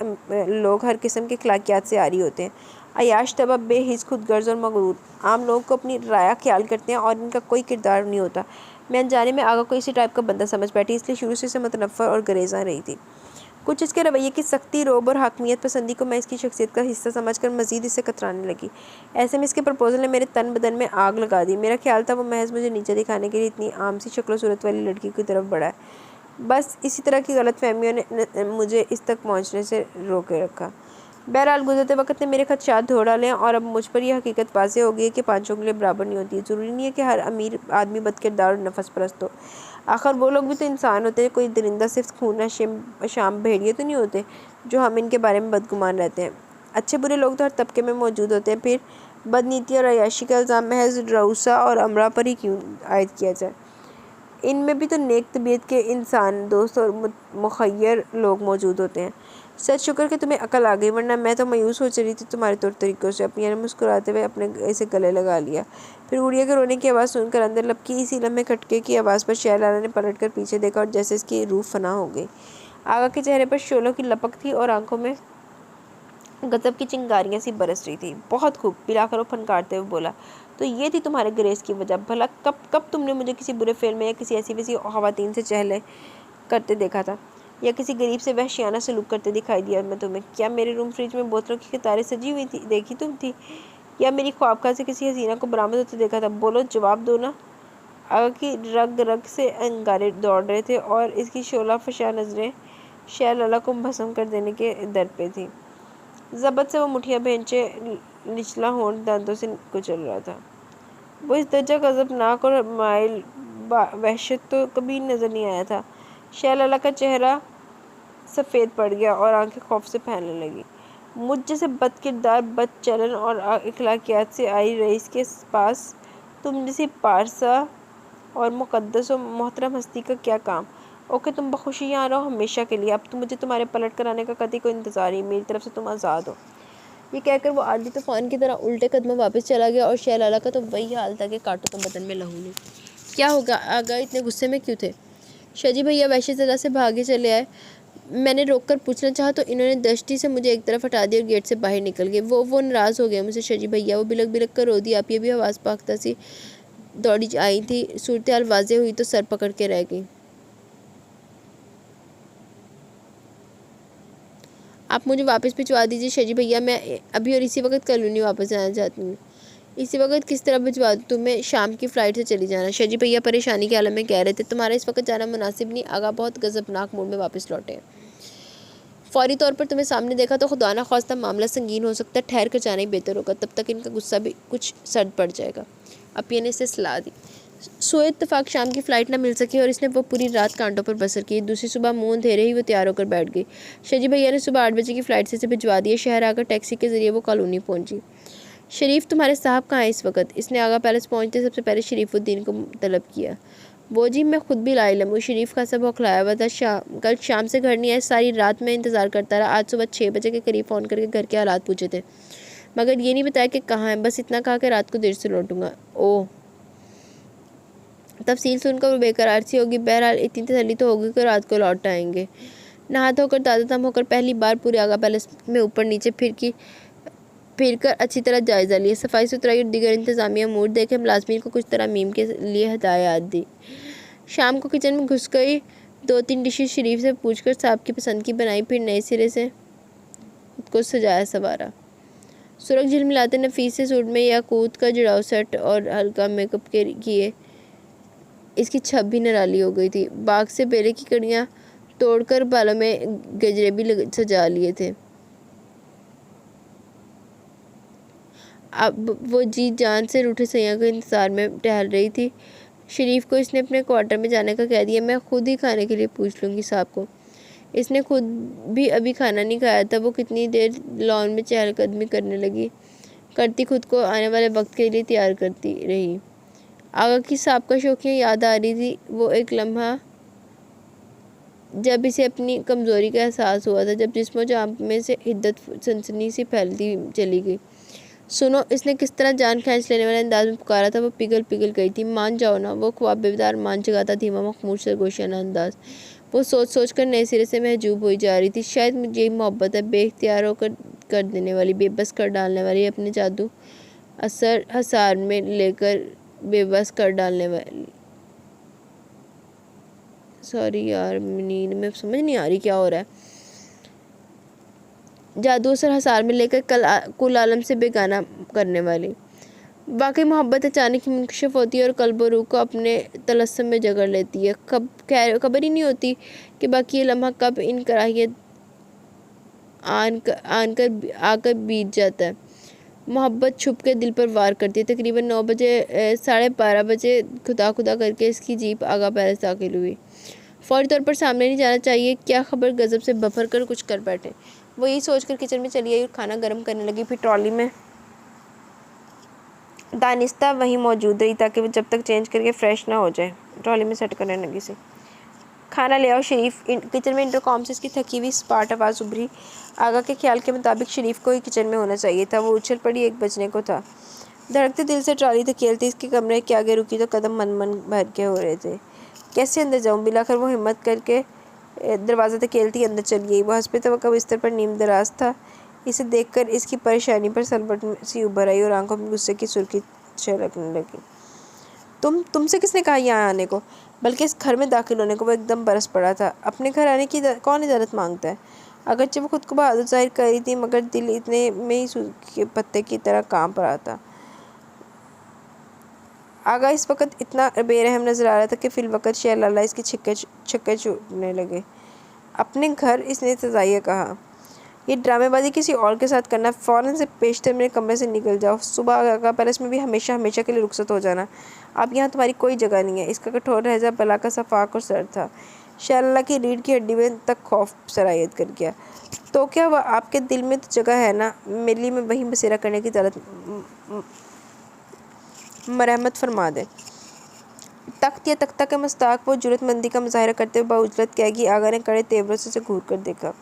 लोग हर किस्म के अखलाकियात से आरी होते हैं। अयाश तबब, बेहिस, खुदगर्ज और मगरूर आम लोगों को अपनी राया ख्याल करते हैं और इनका कोई किरदार नहीं होता। मैं अनजाने में आगा को इसी टाइप का बंदा समझ बैठी, इसलिए शुरू से मुतनफ़्फ़र और गरेज़ा रही थी। कुछ इसके रवैये की सख्ती, रोब और हाकमियत पसंदी को मैं इसकी शख्सियत का हिस्सा समझकर मज़ीद इससे कतराने लगी। ऐसे में इसके प्रपोज़ल ने मेरे तन बदन में आग लगा दी। मेरा ख्याल था वो महज मुझे नीचे दिखाने के लिए इतनी आम सी शक्ल सूरत वाली लड़की की तरफ बढ़ा है। बस इसी तरह की गलतफहमियों ने मुझे इस तक पहुंचने से रोके रखा। बहरहाल गुजरते वक्त ने मेरे खदशात धो डाले और अब मुझ पर यह हकीकत वाज़ेह हो गई है कि पाँचों के लिए बराबर नहीं होती। ज़रूरी नहीं है कि हर अमीर आदमी बदकिरदार और नफस परस्त हो। आखिर वो लोग भी तो इंसान होते हैं, कोई दरिंदा सिर्फ खूना शाम भेड़िए तो नहीं होते जो हम इनके बारे में बदगुमान रहते हैं। अच्छे बुरे लोग तो हर तबके में मौजूद होते हैं। फिर बदनीति और अयाशी का इल्ज़ाम महज रऊसा और अमरा पर ही क्यों आयद किया जाए? इनमें भी तो नेक तबीयत के इंसान दोस्त और मुखय्यर लोग मौजूद होते हैं। सच शुक्र कि तुम्हें अकल आ गई, वरना मैं तो मायूस हो चली थी तुम्हारे तौर तरीक़ों से। अपनी ने मुस्कुराते हुए अपने इसे गले लगा लिया। फिर गुड़िया के रोने की आवाज़ सुनकर अंदर लपकी। इसी लम्हे खटके की आवाज़ पर शहलाला ने पलट कर पीछे देखा और जैसे इसकी रूह फना हो गई। आगा के चेहरे पर शोलों की लपक थी और आंखों में गज़ब की चिंगारियाँ सी बरस रही थी। बहुत खूब, पिलाकर वो फनकारते हुए बोला, तो ये थी तुम्हारे ग्रेस की वजह। भला कब कब तुमने मुझे किसी बुरे फेल में या किसी ऐसी वैसी ख़वातीन से चहले करते देखा था, या किसी गरीब से वहशियाना सलूक करते दिखाई दिया मैं तुम्हें? क्या मेरे रूम फ्रिज में बोतलों की कतारें सजी हुई थी देखी तुम थी, या मेरी ख्वाबका से किसी हसीना को बरामद होते देखा था? बोलो, जवाब दो ना। आगा की रग रग से अंगारे दौड़ रहे थे और इसकी शोला फशा नजरें शहलाला को भस्म कर देने के दर पे थी। ज़बत से वो मुठिया बेंचे निचला होंठ दांतों से कुचल रहा था। वो इस दर्जा गज़बनाक और माइल वहशत तो कभी नज़र नहीं आया था। शहलाला का चेहरा सफ़ेद पड़ गया और आंखें खौफ से फैलने लगी। मुझ जैसे बदकिरदार, बदचलन और अखलाकियात से आई रईस के पास तुम जैसी पारसा और मुक़द्दस और मोहतरम हस्ती का क्या काम? ओके, तुम बखुशी यहाँ रहो हमेशा के लिए। अब तो मुझे तुम्हारे पलट कर आने का कतई कोई इंतज़ार ही, मेरी तरफ से तुम आज़ाद हो। ये कहकर वो आधी तूफान की तरह उल्टे कदमों वापस चला गया और शहलाला का तो वही हाल था कि काटो तो बदन में लहू नहीं। क्या होगा? आगा इतने गुस्से में क्यों थे? शजी भैया वैसी जगह से भागे चले आए। मैंने रोककर पूछना चाहा तो इन्होंने दृष्टि से मुझे एक तरफ हटा दिया और गेट से बाहर निकल गए। वो नाराज़ हो गए मुझसे। शजी भैया, वो बिलक बिलक कर रो दी। आप ये भी आवाज़ पाख्ता सी दौड़ी आई थी। सूरत हाल वाज़ेह हुई तो सर पकड़ के रह गई। आप मुझे वापस भिजवा दीजिए शजी भैया, मैं अभी और इसी वक्त कॉलोनी वापस जाना चाहती हूँ। इसी वक्त किस तरह भिजवा दूँ तुम्हें? शाम की फ़्लाइट से चली जाना। शजी भैया परेशानी के आलम में कह रहे थे। तुम्हारा इस वक्त जाना मुनासिब नहीं। आगा बहुत गज़बनाक मूड में वापस लौटे। फ़ौरी तौर पर तुम्हें सामने देखा तो खुदा न ख्वास्ता मामला संगीन हो सकता है। ठहर कर जाना ही बेहतर होगा, तब तक इनका गुस्सा भी कुछ सर्द पड़ जाएगा। अपिया ने इसे सलाह दी। सोए इत्तफाक शाम की फ़्लाइट ना मिल सकी और इसने वो पूरी रात कांटों पर बसर की। दूसरी सुबह मुँह अंधेरे ही वो तैयार होकर बैठ गई। शजी भैया ने सुबह 8 बजे की फ़्लाइट से इसे भिजवा दिया। शहर आकर टैक्सी के ज़रिए वो कॉलोनी पहुंची। शरीफ, तुम्हारे साहब कहाँ हैं इस वक्त? इसने आगा पैलेस पहुंचते सबसे पहले शरीफुद्दीन को तलब किया। वो जी, मैं खुद भी लाइलम हूँ। शरीफ का सब हौखलाया हुआ था। कल शाम से घर नहीं आए। सारी रात में इंतज़ार करता रहा। आज सुबह 6 बजे के करीब फ़ोन करके घर के हालात पूछे थे, मगर ये नहीं बताया कि कहाँ है। बस इतना कहा कि रात को देर से लौटूंगा। ओह, तफसील सुनकर वो बेकरार सी होगी। बहरहाल इतनी तसल्ली तो होगी कि रात को लौट आएंगे। नहा धोकर ताज़ा दम होकर पहली बार पूरे आगा पैलेस में ऊपर नीचे फिर कर अच्छी तरह जायज़ा लिया। सफाई सुथराई और दीगर इंतज़ामिया अमूर देखे मुलाजमीन को कुछ तरमीम के लिए हदायत दी। शाम को किचन में घुस गई। 2-3 डिशेस शरीफ से पूछकर साहब की पसंद की बनाई, फिर नए सिरे से खुद को सजाया सवारा। सुरख झिलमिलाते नफीस सूट में याकूत का जुड़ाव सेट और हल्का मेकअप के किए इसकी छब भी निराली हो गई थी। बाग से बेले की कड़ियाँ तोड़कर बालों में गजरे भी सजा लिए थे। अब वो जी जान से रूठे सैयां के इंतज़ार में टहल रही थी। शरीफ को इसने अपने क्वार्टर में जाने का कह दिया। मैं खुद ही खाने के लिए पूछ लूँगी साहब को। इसने खुद भी अभी खाना नहीं खाया था। वो कितनी देर लॉन में चहलकदमी करती खुद को आने वाले वक्त के लिए तैयार करती रही। आगा की साबका शौकियाँ याद आ रही थी। वो एक लम्हा जब इसे अपनी कमज़ोरी का एहसास हुआ था, जब जिस्मो जान में से हिद्दत सनसनी सी फैलती चली गई। सुनो, इसने किस तरह जान खींच लेने वाले अंदाज में पुकारा था। वो पिघल गई थी। मान जाओ ना। वो ख्वाब बेदार मान जगाता धीमा मखमूर सरगोशियाना अंदाज। वो सोच कर नए सिरे से महजूब हुई जा रही थी। शायद मुझे यही मोहब्बत है, बेख्तियार होकर कर देने वाली, बेबस कर डालने वाली, अपने जादू असर हसार में लेकर बेबस कर डालने वाली। सॉरी यार, नींद में समझ नहीं आ रही क्या हो रहा है। जादू असर हसार में लेकर कुल आलम से बेगाना करने वाली। वाकई मोहब्बत अचानक ही मुंकशिफ होती है और कल्ब और रूह को अपने तलस्सुम में जकड़ लेती है। खबर ही नहीं होती कि बाकी ये लम्हा कब इन कराहियत आकर बीत जाता है। मोहब्बत छुप के दिल पर वार करती है। तकरीबन 9 बजे 12:30 बजे खुदा करके इसकी जीप आगा पैलेस दाखिल हुई। फौरी तौर पर सामने नहीं जाना चाहिए, क्या खबर गजब से बफर कर कुछ कर बैठे। वो यही सोचकर किचन में चली आई और खाना गर्म करने लगी। फिर ट्रॉली में दानिस्ता वहीं मौजूद रही ताकि वो जब तक चेंज करके फ्रेश ना हो जाए। ट्रॉली में सेट करने लगी से खाना ले आओ शरीफ। किचन में इंटरकॉम से इसकी थकी हुई स्पार्ट आवाज़ उभरी। आगा के ख्याल के मुताबिक शरीफ को ही किचन में होना चाहिए था। वो उछल पड़ी। 1 बजने को था। धड़कते दिल से ट्रॉली धकेलती इसके कमरे के आगे रुकी तो कदम मन भर के हो रहे थे। कैसे अंदर जाऊँ? बिलाकर वो हिम्मत करके दरवाज़ा धकेलती अंदर चली गई। वो हंसते तवक्का बिस्तर पर नीम दराज था। इसे देखकर इसकी परेशानी पर सलबट सी उभर आई और आंखों में गुस्से की सुर्खी छलकने लगी। तुमसे किसने कहा यहाँ आने को? बल्कि इस घर में दाखिल होने को? वो एकदम बरस पड़ा था। अपने घर आने की कौन इजाज़त मांगता है? अगरचे वो खुद को बहादुर जाहिर कर रही थी, मगर दिल इतने में ही सूखे पत्ते की तरह कांप रहा था। आगा इस वक्त इतना बेरहम नजर आ रहा था कि फिल वक्त शहलाला इसके छक्के छूटने लगे। अपने घर, इसने तजाइया कहा। ये ड्रामेबाजी किसी और के साथ करना। फ़ौरन से पेशतर मेरे कमरे से निकल जाओ। सुबह आगा पैलेस में भी हमेशा के लिए रुखसत हो जाना। अब यहाँ तुम्हारी कोई जगह नहीं है। इसका कठोर लहजा बला का सफाक और सर था। शहलाला की रीढ़ की हड्डी में तक खौफ सरायत कर गया। तो क्या वह आपके दिल में तो जगह है ना? मेरे में वहीं बसेरा करने की मरहमत फरमा दे। तख्त या तख्ता के मस्ताक वो जुरतमंदी का मुजाहरा करते हुए बाउजरत कहेगी। आगा ने कड़े तेवरों से घूर कर देखा।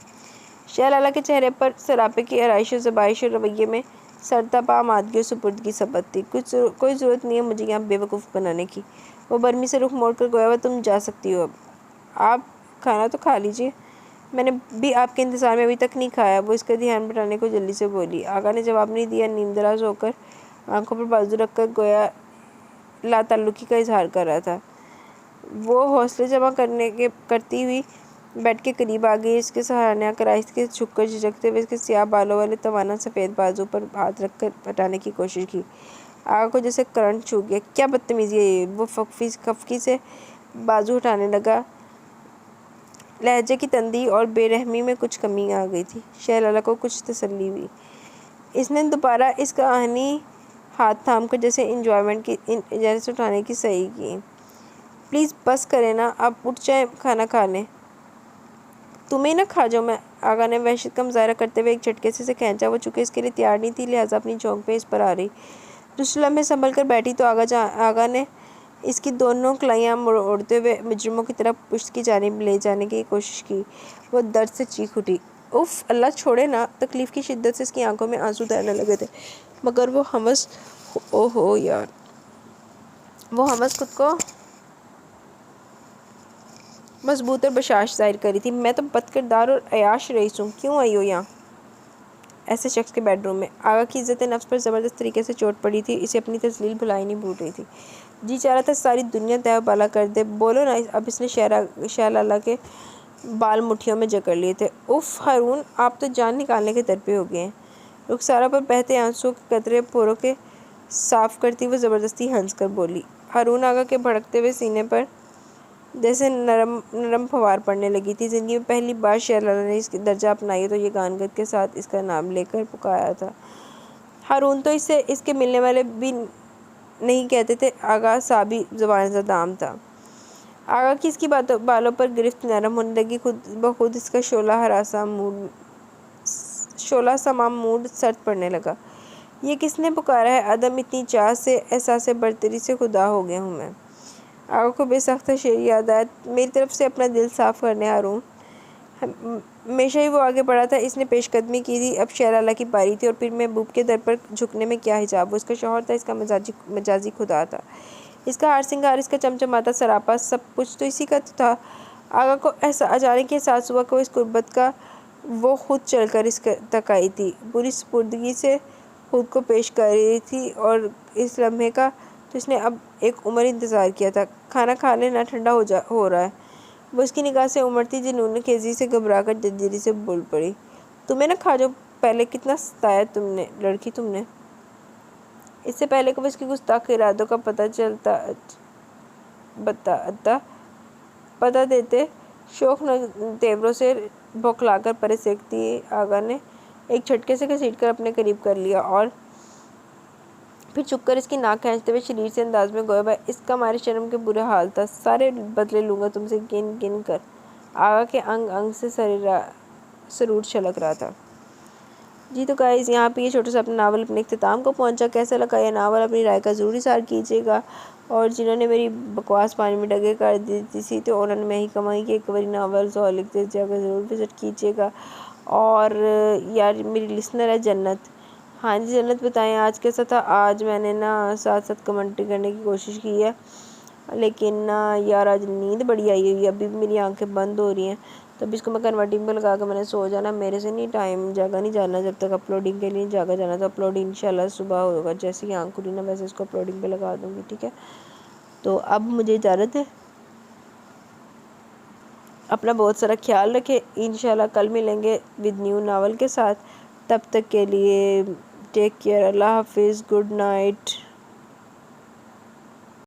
शहलाला के चेहरे पर सरापे की आराइश और ज़बाइश और रवैये में सरतापा आमादगी और सुपुर्दगी सबत थी। कोई ज़रूरत नहीं है मुझे यहाँ बेवकूफ़ बनाने की। वो बर्मी से रुख मोड़कर गोया। वह तुम जा सकती हो अब। आप खाना तो खा लीजिए। मैंने भी आपके इंतज़ार में अभी तक नहीं खाया। वो इसका ध्यान बटाने को जल्दी से बोली। आगा ने जवाब नहीं दिया। नीम दराज होकर आंखों पर बाजू रखकर गोया लाताल्लुकी का इजहार कर रहा था। वो हौसले जमा करती हुई बेड के करीब आ गई। इसके सहारने आकर आहिस्ते झुककर झिझकते हुए इसके स्याह बालों वाले तवाना सफ़ेद बाजू पर हाथ रखकर हटाने की कोशिश की। आगा को जैसे करंट छू गया। क्या बदतमीज़ी है ये? वो खफकी से बाजू उठाने लगा। लहजे की तंदी और बेरहमी में कुछ कमी आ गई थी। शहलाला को कुछ तसल्ली हुई। इसने दोबारा इसका आहनी हाथ थाम कर जैसे इजाज़त उठाने की सही की। प्लीज़ बस करें ना, अब उठ जाए, खाना खा लें। तुम्हें ना खा जाओ मैं। आगा ने वहशत का मुजाहरा करते हुए एक झटके से खींचा। वो चूँकि इसके लिए तैयार नहीं थी, लिहाजा अपनी झोंक पे इस पर आ रही। दूसरे लम्हे संभल कर बैठी तो आगा ने इसकी दोनों कलाइयाँ मोड़ते हुए मुजरिमों की तरह पुश्त की जानिब ले जाने की कोशिश की। वो दर्द से चीख उठी। उफ़, अल्लाह छोड़े ना। तकलीफ़ की शिद्दत से इसकी आंखों में आंसू तैरने लगे थे, मगर वो हवस, ओहो यार, वो हवस खुद को मजबूत और बशाश जाहिर करी थी। मैं तो बदकिरदार और अयाश रईस हूँ, क्यों आई हो यहाँ? ऐसे शख्स के बेडरूम में आगा की इज्जत नफ्स पर ज़बरदस्त तरीके से चोट पड़ी थी। इसे अपनी तस्लील भुलाई नहीं भूल रही थी। जी चाह रहा था सारी दुनिया तय बाला कर दे। बोलो ना। अब इसने शहलाला के बाल मुट्ठियों में जकड़ लिए थे। उफ हारून, आप तो जान निकालने के दरपे हो गए हैं। रुखसारा पर बहते आंसुओं के कतरे पोरों के साफ करती वो ज़बरदस्ती हंस कर बोली। हारून आगा के भड़कते हुए सीने पर जैसे नरम नरम फवार पड़ने लगी थी। ज़िंदगी में पहली बार शहलाला ने इसकी दर्जा अपनाई तो ये गानगत के साथ इसका नाम लेकर पुकारा था। हारून तो इससे इसके मिलने वाले भी नहीं कहते थे। आगा साबी ज़बान सा दाम था। आगा की इसकी बालों पर गिरफ्त नरम होने लगी। खुद ब खुद इसका शोला समाम मूड सर्द पड़ने लगा। ये किसने पुकारा है? अदम इतनी चाह से, एहसास बरतरी से खुदा हो गया हूँ मैं। आगा को बेसख्त शेर याद आया। मेरी तरफ से अपना दिल साफ़ करने हारून। हमेशा ही वो आगे बढ़ा था। इसने पेशकदमी की थी। अब शहलाला की बारी थी और फिर महबूब के दर पर झुकने में क्या हिजाब। वो इसका शौहर था, इसका मजाजी खुदा था। इसका हार सिंगार, इसका चमचमाता सरापा, सब कुछ तो इसी का था। आगा को अचानक एहसास हुआ कि वो इस गुर्बत का वो खुद चलकर इस तक आई थी। बुरी स्पुर्दगी से खुद को पेश कर रही थी और इस लम्हे का तो इसने अब एक उम्र इंतज़ार किया था। खाना खा लेना, ठंडा हो रहा है। वो इसकी निगाह से उमड़ती जुनून खेजी से घबरा कर जज्जरी से बोल पड़ी। तुम्हें ना खा जो पहले कितना सताया तुमने लड़की तुमने। इससे पहले को इसकी गुस्ताख इरादों का पता देते शौक तेवरों से बौखलाकर परे सेकती आगा ने एक झटके से घसीट कर अपने करीब कर लिया और फिर चुपकर इसकी नाक खींचते हुए शरीर से अंदाज में गोया भाई इसका मारे शर्म के बुरे हाल था। सारे बदले लूँगा तुमसे गिन गिन कर। आगा के अंग अंग से सरूर छलक रहा था। जी तो गाइस, यहाँ पे ये छोटा सा अपना नावल अपने इख्तिताम को पहुँचा। कैसा लगा ये नावल? अपनी राय का ज़रूर इज़हार कीजिएगा। और जिन्होंने मेरी बकवास पानी में डगे कर दी थी तो उन्होंने मैं ही कमाई कि एक बारी नावल सो लिखते जाकर ज़रूर विज़िट कीजिएगा। और यार मेरी लिसनर है जन्नत। हाँ जी जन्नत, बताएं आज कैसा था? आज मैंने ना साथ साथ कमेंट करने की कोशिश की है, लेकिन ना यार आज नींद बड़ी आई हुई है। अभी भी मेरी आंखें बंद हो रही हैं, तो अभी इसको मैं कन्वर्टिंग पे लगा कर मैंने सो जाना। मेरे से नहीं टाइम जागा नहीं जाना, जब तक अपलोडिंग के लिए जागा जाना। तो अपलोडिंग इंशाल्लाह सुबह होगा। जैसे ही आंख खुली ना वैसे इसको अपलोडिंग पे लगा दूँगी, ठीक है? तो अब मुझे इजाज़त है। अपना बहुत सारा ख्याल रखें। इंशाल्लाह कल मिलेंगे विद न्यू नावल के साथ। तब तक के लिए टेक केयर। अल्लाह हाफिज़, गुड नाइट।